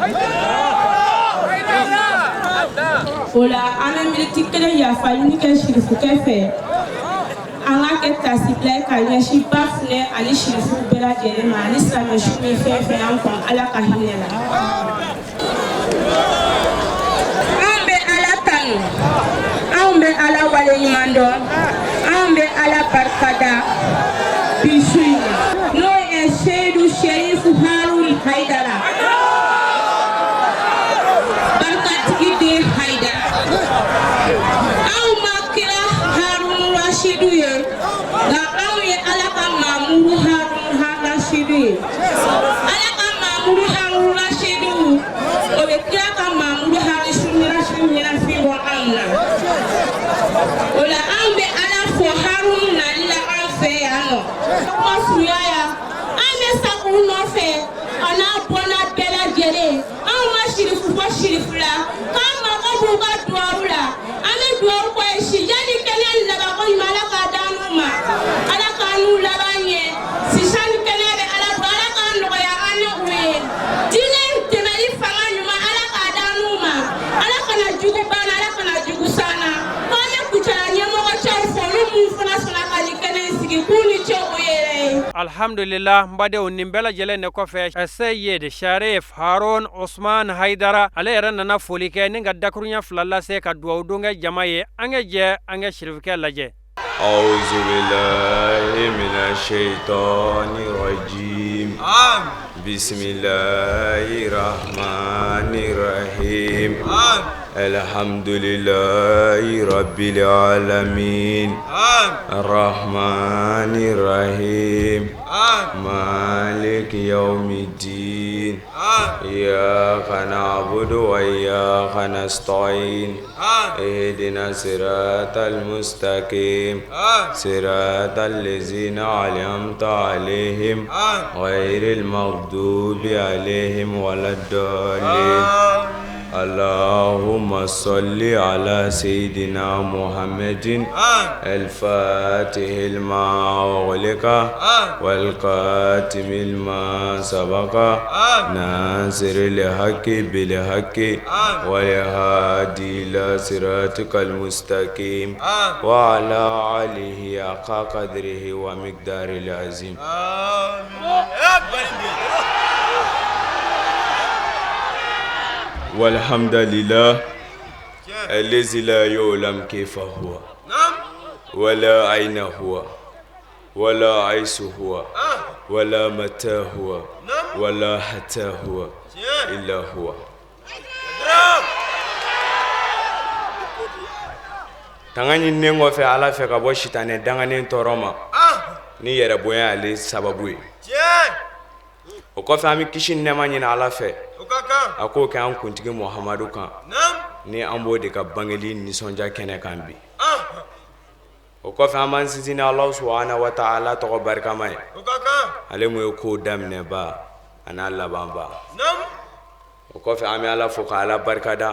o la an bɛ miniti kelen yafa ɲini kɛ sirifukɛ fɛ an ka kɛ tasibila ye ka ɲɛsin ba funɛ ani sirifu bɛɛ lajɛlen ma ani silamɛsu min fɛn fɛn an kɔn ala ka hinɛ la anw bɛ ala waleɲuman dɔn anw bɛ ala barikada bi su in na n'o ye Seyidu Cherif Haruna Hayidara barikatigi den Hayidara anw ma kira Haruna Rashidu ye nka anw ye ala ka Mamudu Haruna Rashidu ye ala ka Mamudu Haruna Rashidu o bɛ kira ka Mamudu Rashidu ɲɛnafin bɔ anw na o la anw bɛ ala fo Haruna nali la anw fɛ yan nɔ kuma suya ya an bɛ sa u nɔfɛ a n'a bɔnna bɛɛ lajɛlen anw ma sirifu fɔ sirifu la k'an mago b'u ka duwawu la an bɛ duwawu kɛ si yanni kɛnɛ laban ko ɲuman ala k'a d'an n'u ma ala k'an n'u laban ɲɛ sisan ni kɛnɛ bɛ ala bɔ ala k'a nɔgɔya an n'u ye diinɛ dɛmɛli fanga ɲuman ala k'a d'an n'u ma ala kana jugu banna ala kana jugu sanna k'an bɛ kucala ɲɛmɔgɔ cɛw fɔ olu mun fana sɔnna ka nin kɛnɛ in sigi k'u ni ce u yɛrɛ ye. Alhamdulillah, mbadew nin bɛɛ lajɛlen de kɔfɛ Sayyid Cherif Haruna Ousmane Haidara ale yɛrɛ nana foli kɛ ni ka dakuruɲɛ fila lase ka duwawu don kɛ jama ye an ka jɛ an ka sirifukɛ lajɛ. A'udhu billahi minash shaitanir rajim. Bismillahirrahmanirrahim. Alhamdulillahi rabbil alamin. Ar-Rahmanir-Rahim. Malik yawmiddin. Iyyaka na'budu wa iyyaka nasta'in. Ihdina siratal mustaqim. Siratal ladzina an'amta 'alaihim ghairil maghdubi 'alaihim waladdallin. اللهم صل على سيدنا محمد الفاتح لما أغلق والقاتم لما سبق ناصر الحق بالحق والهادي إلى صراطك المستقيم وعلى آله حق قدره ومقدار العظيم. والحمد لله الذي لا يعلم كيف هو ولا أين هو ولا عيس هو ولا متى هو ولا حتى هو إلا هو. Tangani nengo fe ala fe ka bo shitane dangani toroma ni yere boya ale sababu o ko fa mi kishin ne manyina ala fe ako ke an kuntigi Muhammadu kan ni an bo de ka bangeli ni sonja kene kan bi o ko fa man sizina Allah subhanahu wa ta'ala to barka mai ale mo ko damne ba ana Allah bamba o ko fa ami ala fo ka ala barka da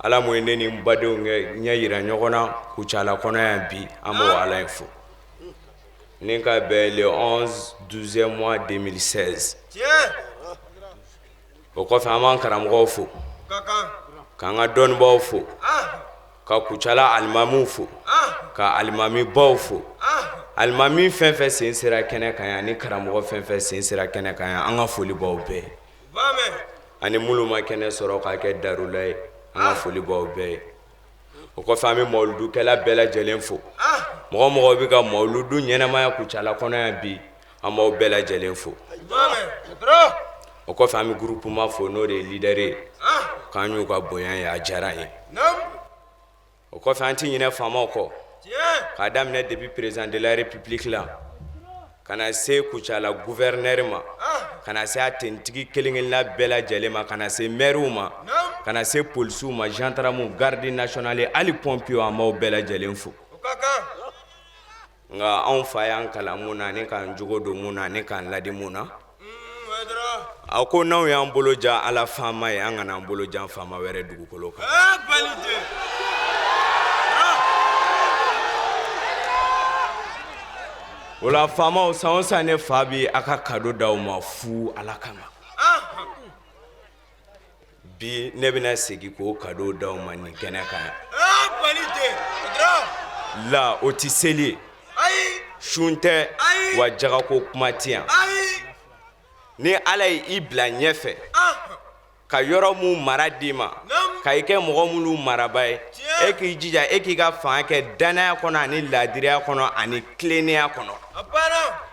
ala mo neni mbado nya yira nyogona ku chala kono ya bi amo ala info ninka be le 12e mois 2016 o ko fa man karam go fo ka nga don bo fo ka ku chala almamu fo ka almami bo fo almami fenfe sinsira kene kan ni karam go fenfe sinsira kene kan anga foli bo be ani muluma kene soro ka ke darulay anga foli bo be o ko fami mawludu kala bela jelen fo mo mo bi ka mawludu nyena ma ku chala kono ya bi amo bela jelen fo o ko fami groupe ma fo no de leader kanyu ka boyan ya jaraye o ko fanti nyina fama ko kadam ne depuis président de la république là kana se ku chala gouverneur ma kana se atentigi kelingel la bela jelema kana se maire ma kana se police ma gendarme garde nationale ali pompier ma bela jelen fo nga on fa yan kala muna ne kan jogo do muna ne kan ladi muna ako naw yan boloja ala fama ya ngana boloja fama were dugu koloka wala fama o sansa ne fabi aka kado daw ma fu alakama bi ne bina segi ko kado daw ma ni kenaka la otiseli shunte wa jaga ko kumatiya ni alay ibla nyefe ka yoro mu maradima ka ike mogo mulu marabaye e ki jija e ki ga fan ke dana kono ani ladiriya kono ani klenia kono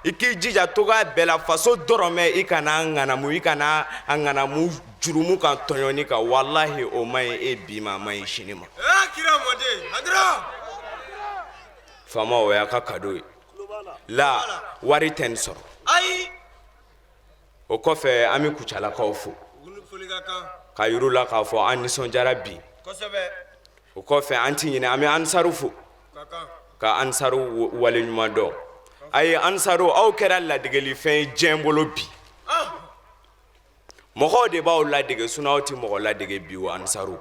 iki jija toga bela faso dorome ikana nganamu ikana nganamu jurumu kan tonyoni ka wallahi o mai e bima mai shinima kira mode hadra fama o ya ka kado la wari tensor ai o kofe ami kuchala ka ofu ka yurula ka fo an nisonjara bi o kofe anti nyina ami ansarufu ka ansaru wale nyuma do ay ansaru aw kera la digeli fen jembolo bi mo de ba o la dige sunawti mo la dige bi wa ansaru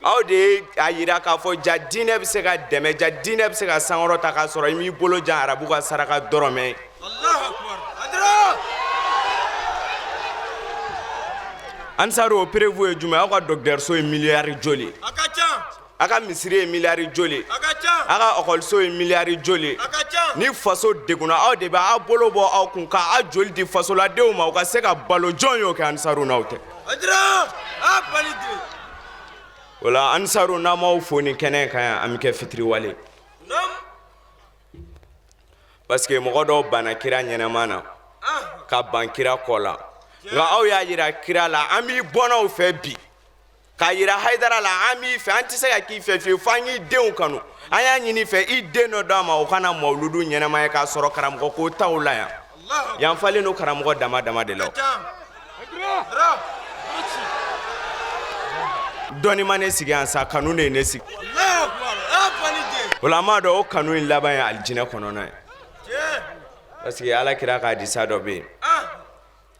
aw de ayira ka fo jadine bi se ka deme jadine bi se ka sangoro ta ka soro mi bolo ja arabu ka saraka dorome Allahu akbar adra ansaru prévu e juma aka docteur so milliard joli aka misiri milliard joli aka okol so milliard joli ni faso deguna aw de ba abolo bo aw kun ka a joli di faso la dew ma ka se ka balo jonyo ke ansaru nawte adra a balide wala ansaru na ma foni kenen kan am ke fitri wale parce que mo do bana kira nyena mana ka bankira kola nga aw ya yira kira la ami bona o fe bi ka yira haidara la ami fe anti se ya ki fe fanyi deun kanu aya nyini fe ide no dama o kana mawludu nyena ma ka soro karam ko tawla ya yan fale no karam ko dama de lo doni mane sigi ansa kanu ne sigi wala ma do kanu laban ya aljina kono na parce que ala kira ka di sa do be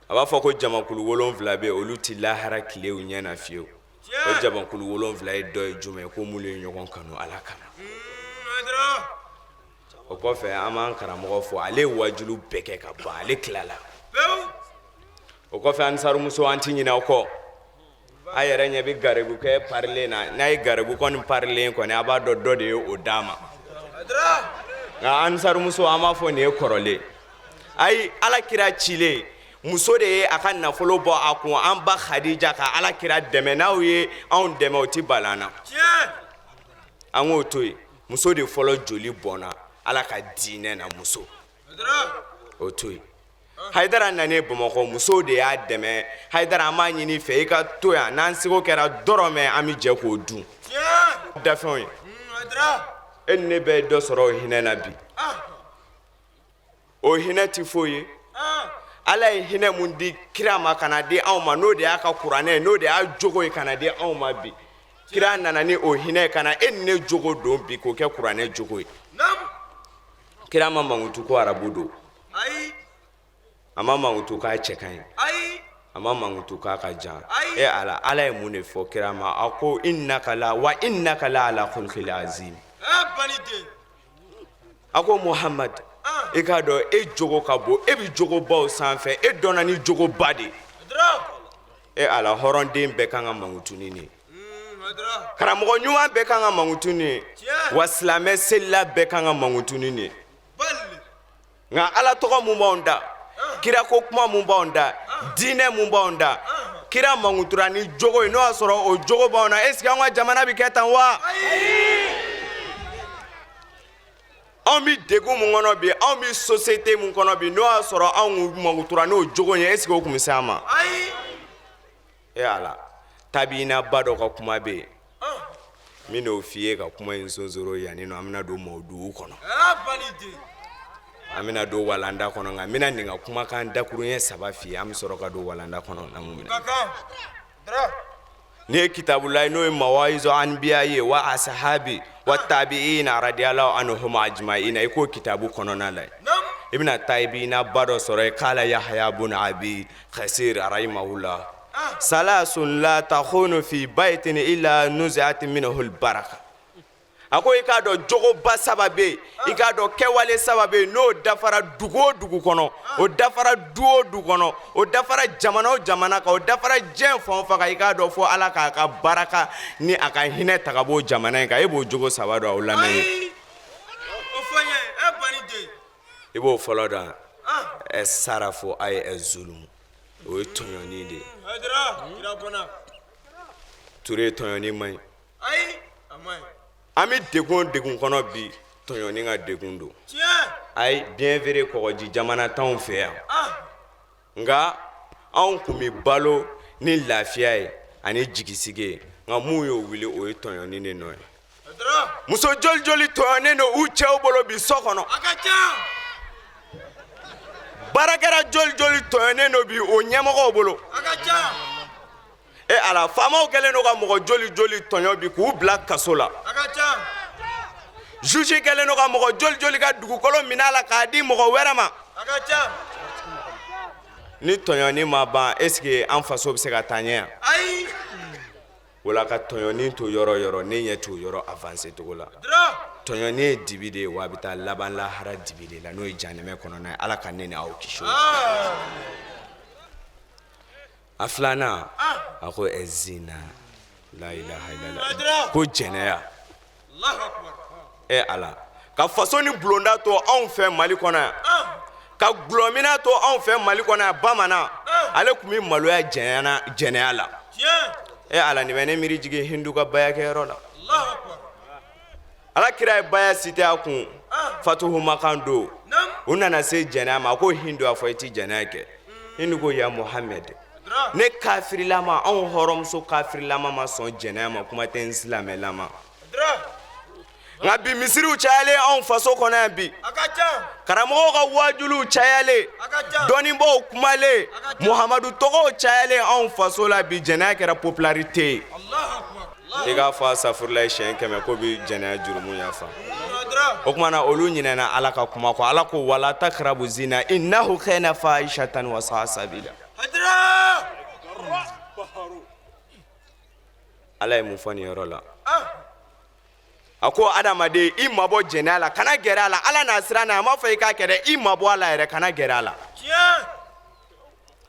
a b'a fɔ ko jamakulu 7 bɛ olu ti lahara kile u ɲɛ na fiyewu o jamakulu 7 ye dɔ ye jumɛn ko mulu ye ɲɔgɔn kanu ala kama o kɔfɛ an b'an karamɔgɔ fɔ ale ye wajulu bɛɛ kɛ ka ban ale tilala o kɔfɛ ansarumuso an ti ɲinɛ aw kɔ a yɛrɛ ɲɛ bɛ garibu kɛ parilen na n'a ye garibu kɔni parilen kɔni a b'a dɔn dɔ de ye o d'a ma nka ansarumuso an b'a fɔ nin ye kɔrɔlen ayi alakira cilen muso de ye a ka nafolo bɔ a kun an ba Khadija ka alakira dɛmɛ n'aw ye anw dɛmɛ o ti bala na an k'o to yen muso de fɔlɔ joli bɔnna ala ka diinɛ na muso o to yen Haidara nane Bamakɔ muso de y'a dɛmɛ Haidara an b'a ɲini fɛ i ka to yan n'an seko kɛra dɔrɔmɛ an bɛ jɛ k'o dun dafɛnw ye e ni ne bɛ dɔ sɔrɔ o hinɛ na bi o hinɛ ti foyi ye ala ye hinɛ mun di kira ma kana di anw ma n'o de y'a ka kuranɛ n'o de y'a jogo ye kana di anw ma bi kira nana ni o hinɛ kana e ni ne jogo don bi k'o kɛ kuranɛ jogo ye kira ma mankutu ko arabu don a ma mankutu k'a cɛ ka ɲi a ma mankutu k'a ka jan ala ye mun de fɔ kira ma a ko innaka la ala khulqil azim a ko Muhammad i k'a dɔn e jogo ka bon e bi jogo baw sanfɛ e dɔnna ni jogo ba de ala hɔrɔnden bɛɛ kan ka mankutu ni ne karamɔgɔ ɲuman bɛɛ kan ka mankutu ni ye wa silamɛ selila bɛɛ kan ka mankutu ni ne nka ala tɔgɔ mun b'anw da kira ko kuma mun b'anw da diinɛ mun b'anw da kira mankutura ni jogo ye n'o y'a sɔrɔ o jogo b'anw na est-ce que an ka jamana bi kɛ tan wa anw bi degun mun kɔnɔ bi anw bi société mun kɔnɔ bi n'o y'a sɔrɔ anw mankutura n'o jogo ye est-ce que o kun bɛ se an ma ala tabiina ba dɔ ka kuma bɛ yen min n'o f'i ye ka kuma in sonsoro yanni nɔ an bɛna don mɔduw kɔnɔ an bɛna don walanda kɔnɔ nka n bɛna nin ka kumakan dakuruɲɛ 3 f'i ye an bɛ sɔrɔ ka don walanda kɔnɔ na mun minɛ ni ye kitabulayi n'o ye mawaizu anbiya ye wa asahabi wa tabi'ina radiyallahu anhum ajma'ina i k'o kitabu kɔnɔna la i bɛna tabi'ina ba dɔ sɔrɔ yen k'ala yahya bun abi khasir rahimahullah salasun la takhunu fi baytin illa nuzi'at minhu albaraka a ko i k'a dɔn jogoba 3 bɛ yen i k'a dɔn kɛwale 3 bɛ yen n'o dafara dugu o dugu kɔnɔ o dafara du o du kɔnɔ o dafara jamana o jamana kan o dafara diɲɛ fan o fan kan i k'a dɔn fɔ ala k'a ka baraka ni a ka hinɛ ta ka bɔ jamana in kan e b'o jogo 3 dɔn o lamɛn i b'o fɔlɔ dɔn ɛ sarafo a ye ɛ zulumu o ye tɔɲɔni de ye Ture tɔɲɔni man ɲi an bɛ degun kɔnɔ bi tɔɲɔni ka degun don ayi bien vrai kɔgɔji jamana t'anw fɛ yan nka anw kun bɛ balo ni lafiya ye ani jigisigi ye nka mun y'o wuli o ye tɔɲɔni de nɔ ye muso joli joli tɔɲɔnen don u cɛw bolo bi so kɔnɔ baarakɛla joli joli tɔɲɔnen don bi o ɲɛmɔgɔw bolo ala faamaw kɛlen don ka mɔgɔ joli joli tɔɲɔ bi k'u bila kaso la juge kɛlen don ka mɔgɔ joli joli ka dugukolo minɛ la k'a di mɔgɔ wɛrɛ ma ni tɔɲɔni ma ban est-ce que an faso bɛ se ka taa ɲɛ yan wala ka tɔɲɔni to yɔrɔ yɔrɔ ne ɲɛ t'o yɔrɔ avancer togo la tɔɲɔni ye dibi de ye wa a bɛ taa laban lahara dibi de la n'o ye jahanɛmɛ kɔnɔna ye ala ka ne ni aw kisi o a filanan a ko zina la ilaha illallah ko jɛnɛya ala ka faso ni bulonda to anw fɛ Mali kɔnɔ yan ka gulɔmina to anw fɛ Mali kɔnɔ yan bamanan ale tun bɛ maloya jɛnɛya la ala nin bɛ ne miiri jigin Hindu ka bayakɛyɔrɔ la ala kira ye baya cité a kun Fatuhu Makan don u nana se jɛnɛya ma a ko Hindu a fɔ i ti jɛnɛya kɛ Hindu ko ya Muhammed ne kafirilama anw hɔrɔmuso kafirilama ma sɔn jɛnɛya ma kuma tɛ n silamɛlama nka bi misiriw cayalen anw faso kɔnɔ yan bi karamɔgɔw ka wajuliw cayalen dɔnnibɔw kumalen Muhamadu tɔgɔw cayalen anw faso la bi jɛnɛya kɛra popularité ye i k'a fɔ asafurulayi siɲɛ 100 ko bi jɛnɛya jurumu yafa o kuma na olu ɲinɛna ala ka kuma kɔ ala ko wala takrabu zina innahu kana fahishatan wa sa'a sabila ala ye mun fɔ nin yɔrɔ la a ko adamaden i mabɔ jɛnɛya la kana gɛrɛ a la ala n'a sira n'a a m'a fɔ i k'a kɛ dɛ i mabɔ a la yɛrɛ kana gɛrɛ a la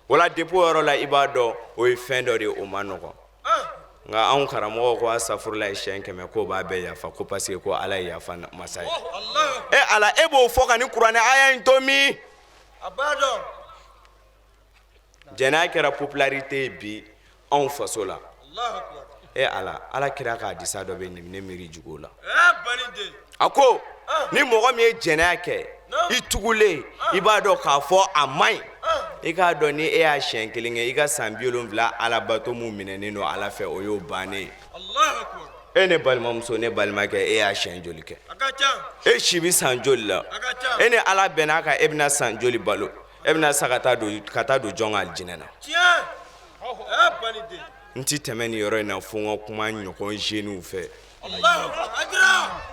wala depuis o yɔrɔ la i b'a dɔn o ye fɛn dɔ de ye o ma nɔgɔn nka anw karamɔgɔ ko asafurulayi siɲɛ 100 k'o b'a bɛɛ yafa ko parce que ko ala ye yafa masa ye ala e b'o fɔ ka ni kuranɛ aya in to min a b'a dɔn jɛnɛya kɛra popularité ye bi anw faso la ala kira k'a disa dɔ bɛ ne miiri jugu la a ko ni mɔgɔ min ye jɛnɛya kɛ i tugulen i b'a dɔn k'a fɔ a man ɲi i k'a dɔn ni e y'a siɲɛ 1 kɛ i ka san 70 alabato mun minɛnen don ala fɛ o y'o bannen e ne balimamuso ne balimakɛ e y'a siɲɛ joli kɛ e si bɛ san joli la e ni ala bɛn'a kan e bɛna san joli balo e bɛna sa ka taa don jɔn ka alijinɛ na n ti tɛmɛ nin yɔrɔ in na fo n ka kuma ɲɔgɔn jeunes fɛ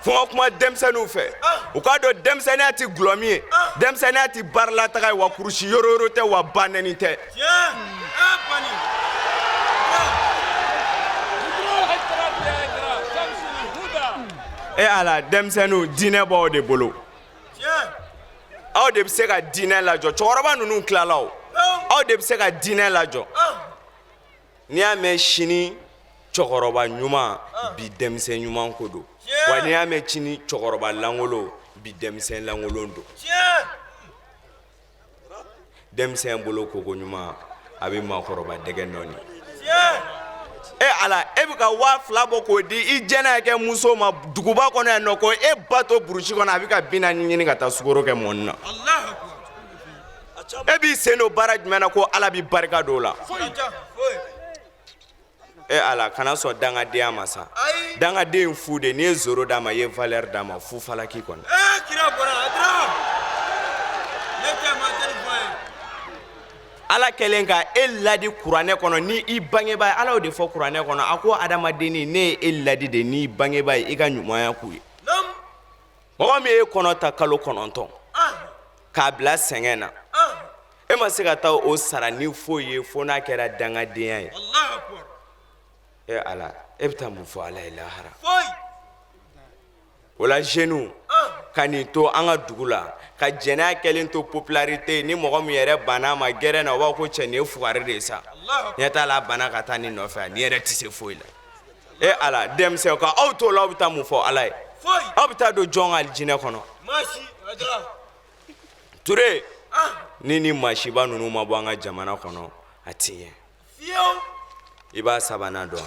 fo n ka kuma denmisɛnninw fɛ u k'a dɔn denmisɛnninya tɛ gulɔmi ye denmisɛnninya tɛ baaralataga ye wa kurusi yororo tɛ wa ba nɛni tɛ ala denmisɛnninw diinɛ b'aw de bolo aw de bɛ se ka diinɛ lajɔ cɛkɔrɔba ninnu tilala o aw de bɛ se ka diinɛ lajɔ n'i y'a mɛn sini cɛkɔrɔba ɲuman bi denmisɛn ɲuman ko don wa n'i y'a mɛn sini cɛkɔrɔba langolo bi denmisɛn langolon don denmisɛn bolo koko ɲuman a bɛ maakɔrɔba dɛgɛ nɔɔni ala e bɛ ka 2000 bɔ k'o di i jɛnɛ kɛ muso ma duguba kɔnɔ yan nɔ ko e ba to burusi kɔnɔ a bɛ ka 40 ɲini ka taa sukaro kɛ mɔni na e b'i sen don baara jumɛn na ko ala bɛ barika don o la ala kana sɔn dangadenya ma sa dangaden fu de n'i ye zoro d'a ma i ye valeur d'a ma fu falaki kɔnɔ ala kɛlen ka e ladi kuranɛ kɔnɔ ni i bangebaa ye ala y'o de fɔ kuranɛ kɔnɔ a ko adamadenni ne ye e ladi de n'i bangebaa ye i ka ɲumanya k'u ye mɔgɔ min ye kɔnɔ ta kalo 9 k'a bila sɛgɛn na e ma se ka taa o sara ni foyi ye fo n'a kɛra dangadenya ye ala e bɛ taa mun fɔ ala ye lahara o la jeunes ka nin to an ka dugu la ka jɛnɛya kɛlen to popularité ni mɔgɔ min yɛrɛ banna ma gɛrɛ na o b'a ko cɛ nin ye fugari de ye sa ɲɛ t'a la a banna ka taa nin nɔfɛ nin yɛrɛ tɛ se foyi la ala denmisɛnw ka aw to la aw bɛ taa mun fɔ ala ye aw bɛ taa don jɔn ka alijinɛ kɔnɔ Ture ni ni maasiba ninnu ma bɔ an ka jamana kɔnɔ a ti ɲɛ i b'a sabanan dɔn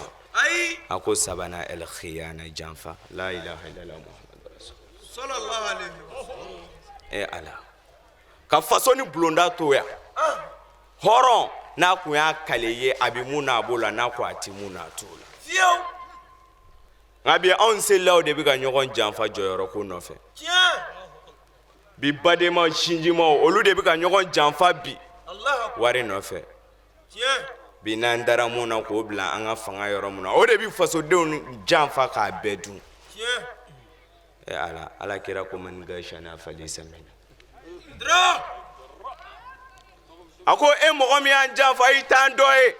a ko sabanan el khiyana janfa la ilaha illallah muhammadu rasulullah sallallahu alaihi wasallam ala ka faso ni bulonda to yan hɔrɔn n'a kun y'a kale ye a bɛ mun n'a b'o la n'a ko a ti mun n'a t'o la nka bi anw selilaw de bɛ ka ɲɔgɔn janfa jɔyɔrɔ ko nɔfɛ bi badenmaw sinjimaw olu de bɛ ka ɲɔgɔn janfa bi wari nɔfɛ bi n'an dara mun na k'o bila an ka fanga yɔrɔ mun na o de bɛ fasodenw janfa k'a bɛɛ dun ala kira ko man gashana falisa minna a ko e mɔgɔ min y'an janfa i t'an dɔ ye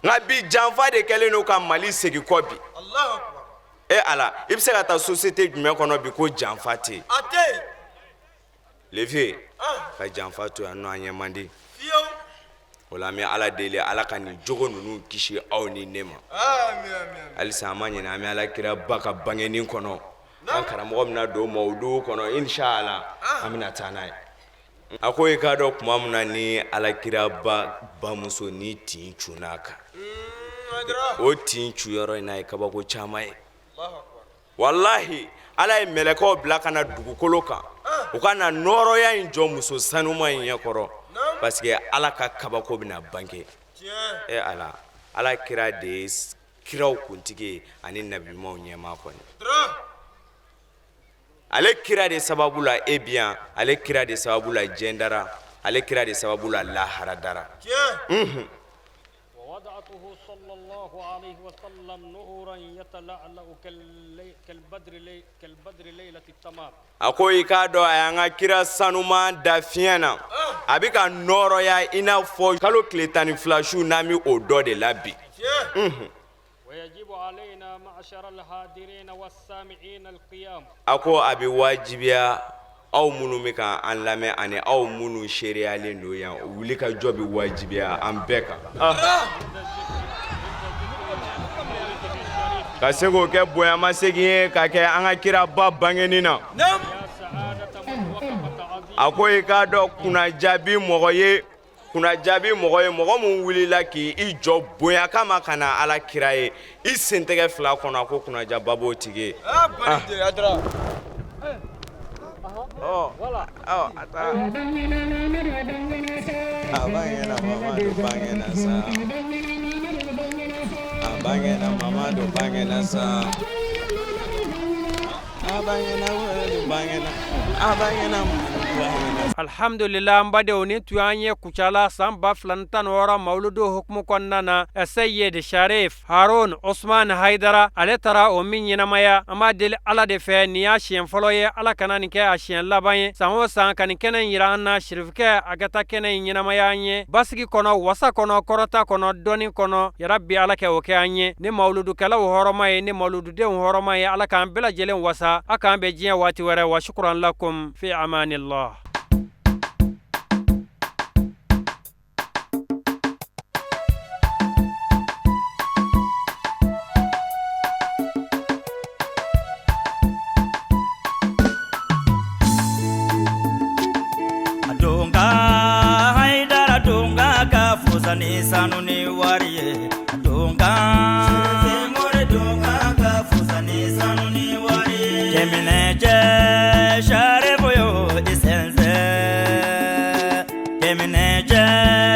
nka bi janfa de kɛlen don ka Mali segin kɔ bi ala i bɛ se ka taa société jumɛn kɔnɔ bi ko janfa tɛ yen levier ka janfa to yan nɔ an ɲɛ man di o la an bɛ ala deli ala ka nin jogo ninnu kisi aw ni ne ma halisa an ma ɲinɛ an bɛ ala kira ba ka bangeni kɔnɔ an karamɔgɔ bɛna don mawudu kɔnɔ inshallah an bɛna taa n'a ye a ko i k'a dɔn tuma min na ni ala kira ba bamuso ni tin cunna kan o tin cuyɔrɔ in na ye kabako caman ye wallahi ala ye mɛlɛkɛw bila ka na dugukolo kan u ka na nɔɔrɔya in jɔ muso sanuma in ɲɛkɔrɔ parce que ala ka kabako bɛna bange ala kira de ye kiraw kuntigi ye ani nabiɲumanw ɲɛmaa kɔni ale kira de sababu la e bi yan ale kira de sababu la diɲɛ dara ale kira de sababu la lahara dara ووضعته صلى الله عليه وسلم نورا يتلألأ كالبدر ليلة التمام a ko i k'a dɔn a y'an ka kira sanuman da fiɲɛ na a bɛ ka nɔɔrɔya i n'a fɔ kalo tile 12 su n'an bɛ o dɔ de la bi. a ko a bɛ wajibiya aw minnu bɛ ka an lamɛn ani aw minnu seriyalen don yan wuli ka jɔ bɛ wajibiya an bɛɛ kan. ka se k'o kɛ bonyamasegin ye ka kɛ an ka kiraba bangenni na. a ko i k'a dɔn kunnajaabi mɔgɔ ye mɔgɔ min wulila k'i jɔ bonya kama ka na ala kira ye i sen tɛgɛ 2 kɔnɔ a ko kunnajaaba b'o tigi ye. alhamdulillah an badenw ni tun y'an ye kucala san 2016 mawuludu hukumu kɔnɔna na Sayyid Sharif Harun Usman Haidara ale tara o min ɲɛnamaya an b'a deli ala de fɛ nin y'a siɲɛ fɔlɔ ye ala kana nin kɛ a siɲɛ laban ye san o san ka nin kɛnɛ in yira an na sherifikɛ a ka taa kɛnɛ in ɲɛnamaya an ye basigi kɔnɔ wasa kɔnɔ kɔrɔta kɔnɔ dɔni kɔnɔ yarabi ala kɛ o kɛ an ye ni mawuludukɛlaw hɔrɔma ye ni mawulududenw hɔrɔma ye ala k'an bɛɛ lajɛlen wasa a k'an bɛ diɲɛ waati wɛrɛ wa shukran lakum fi amanillah. Ni sanu ni wariye donga more donga ka fusani sanu ni wariye kemine je share boyo isense kemine je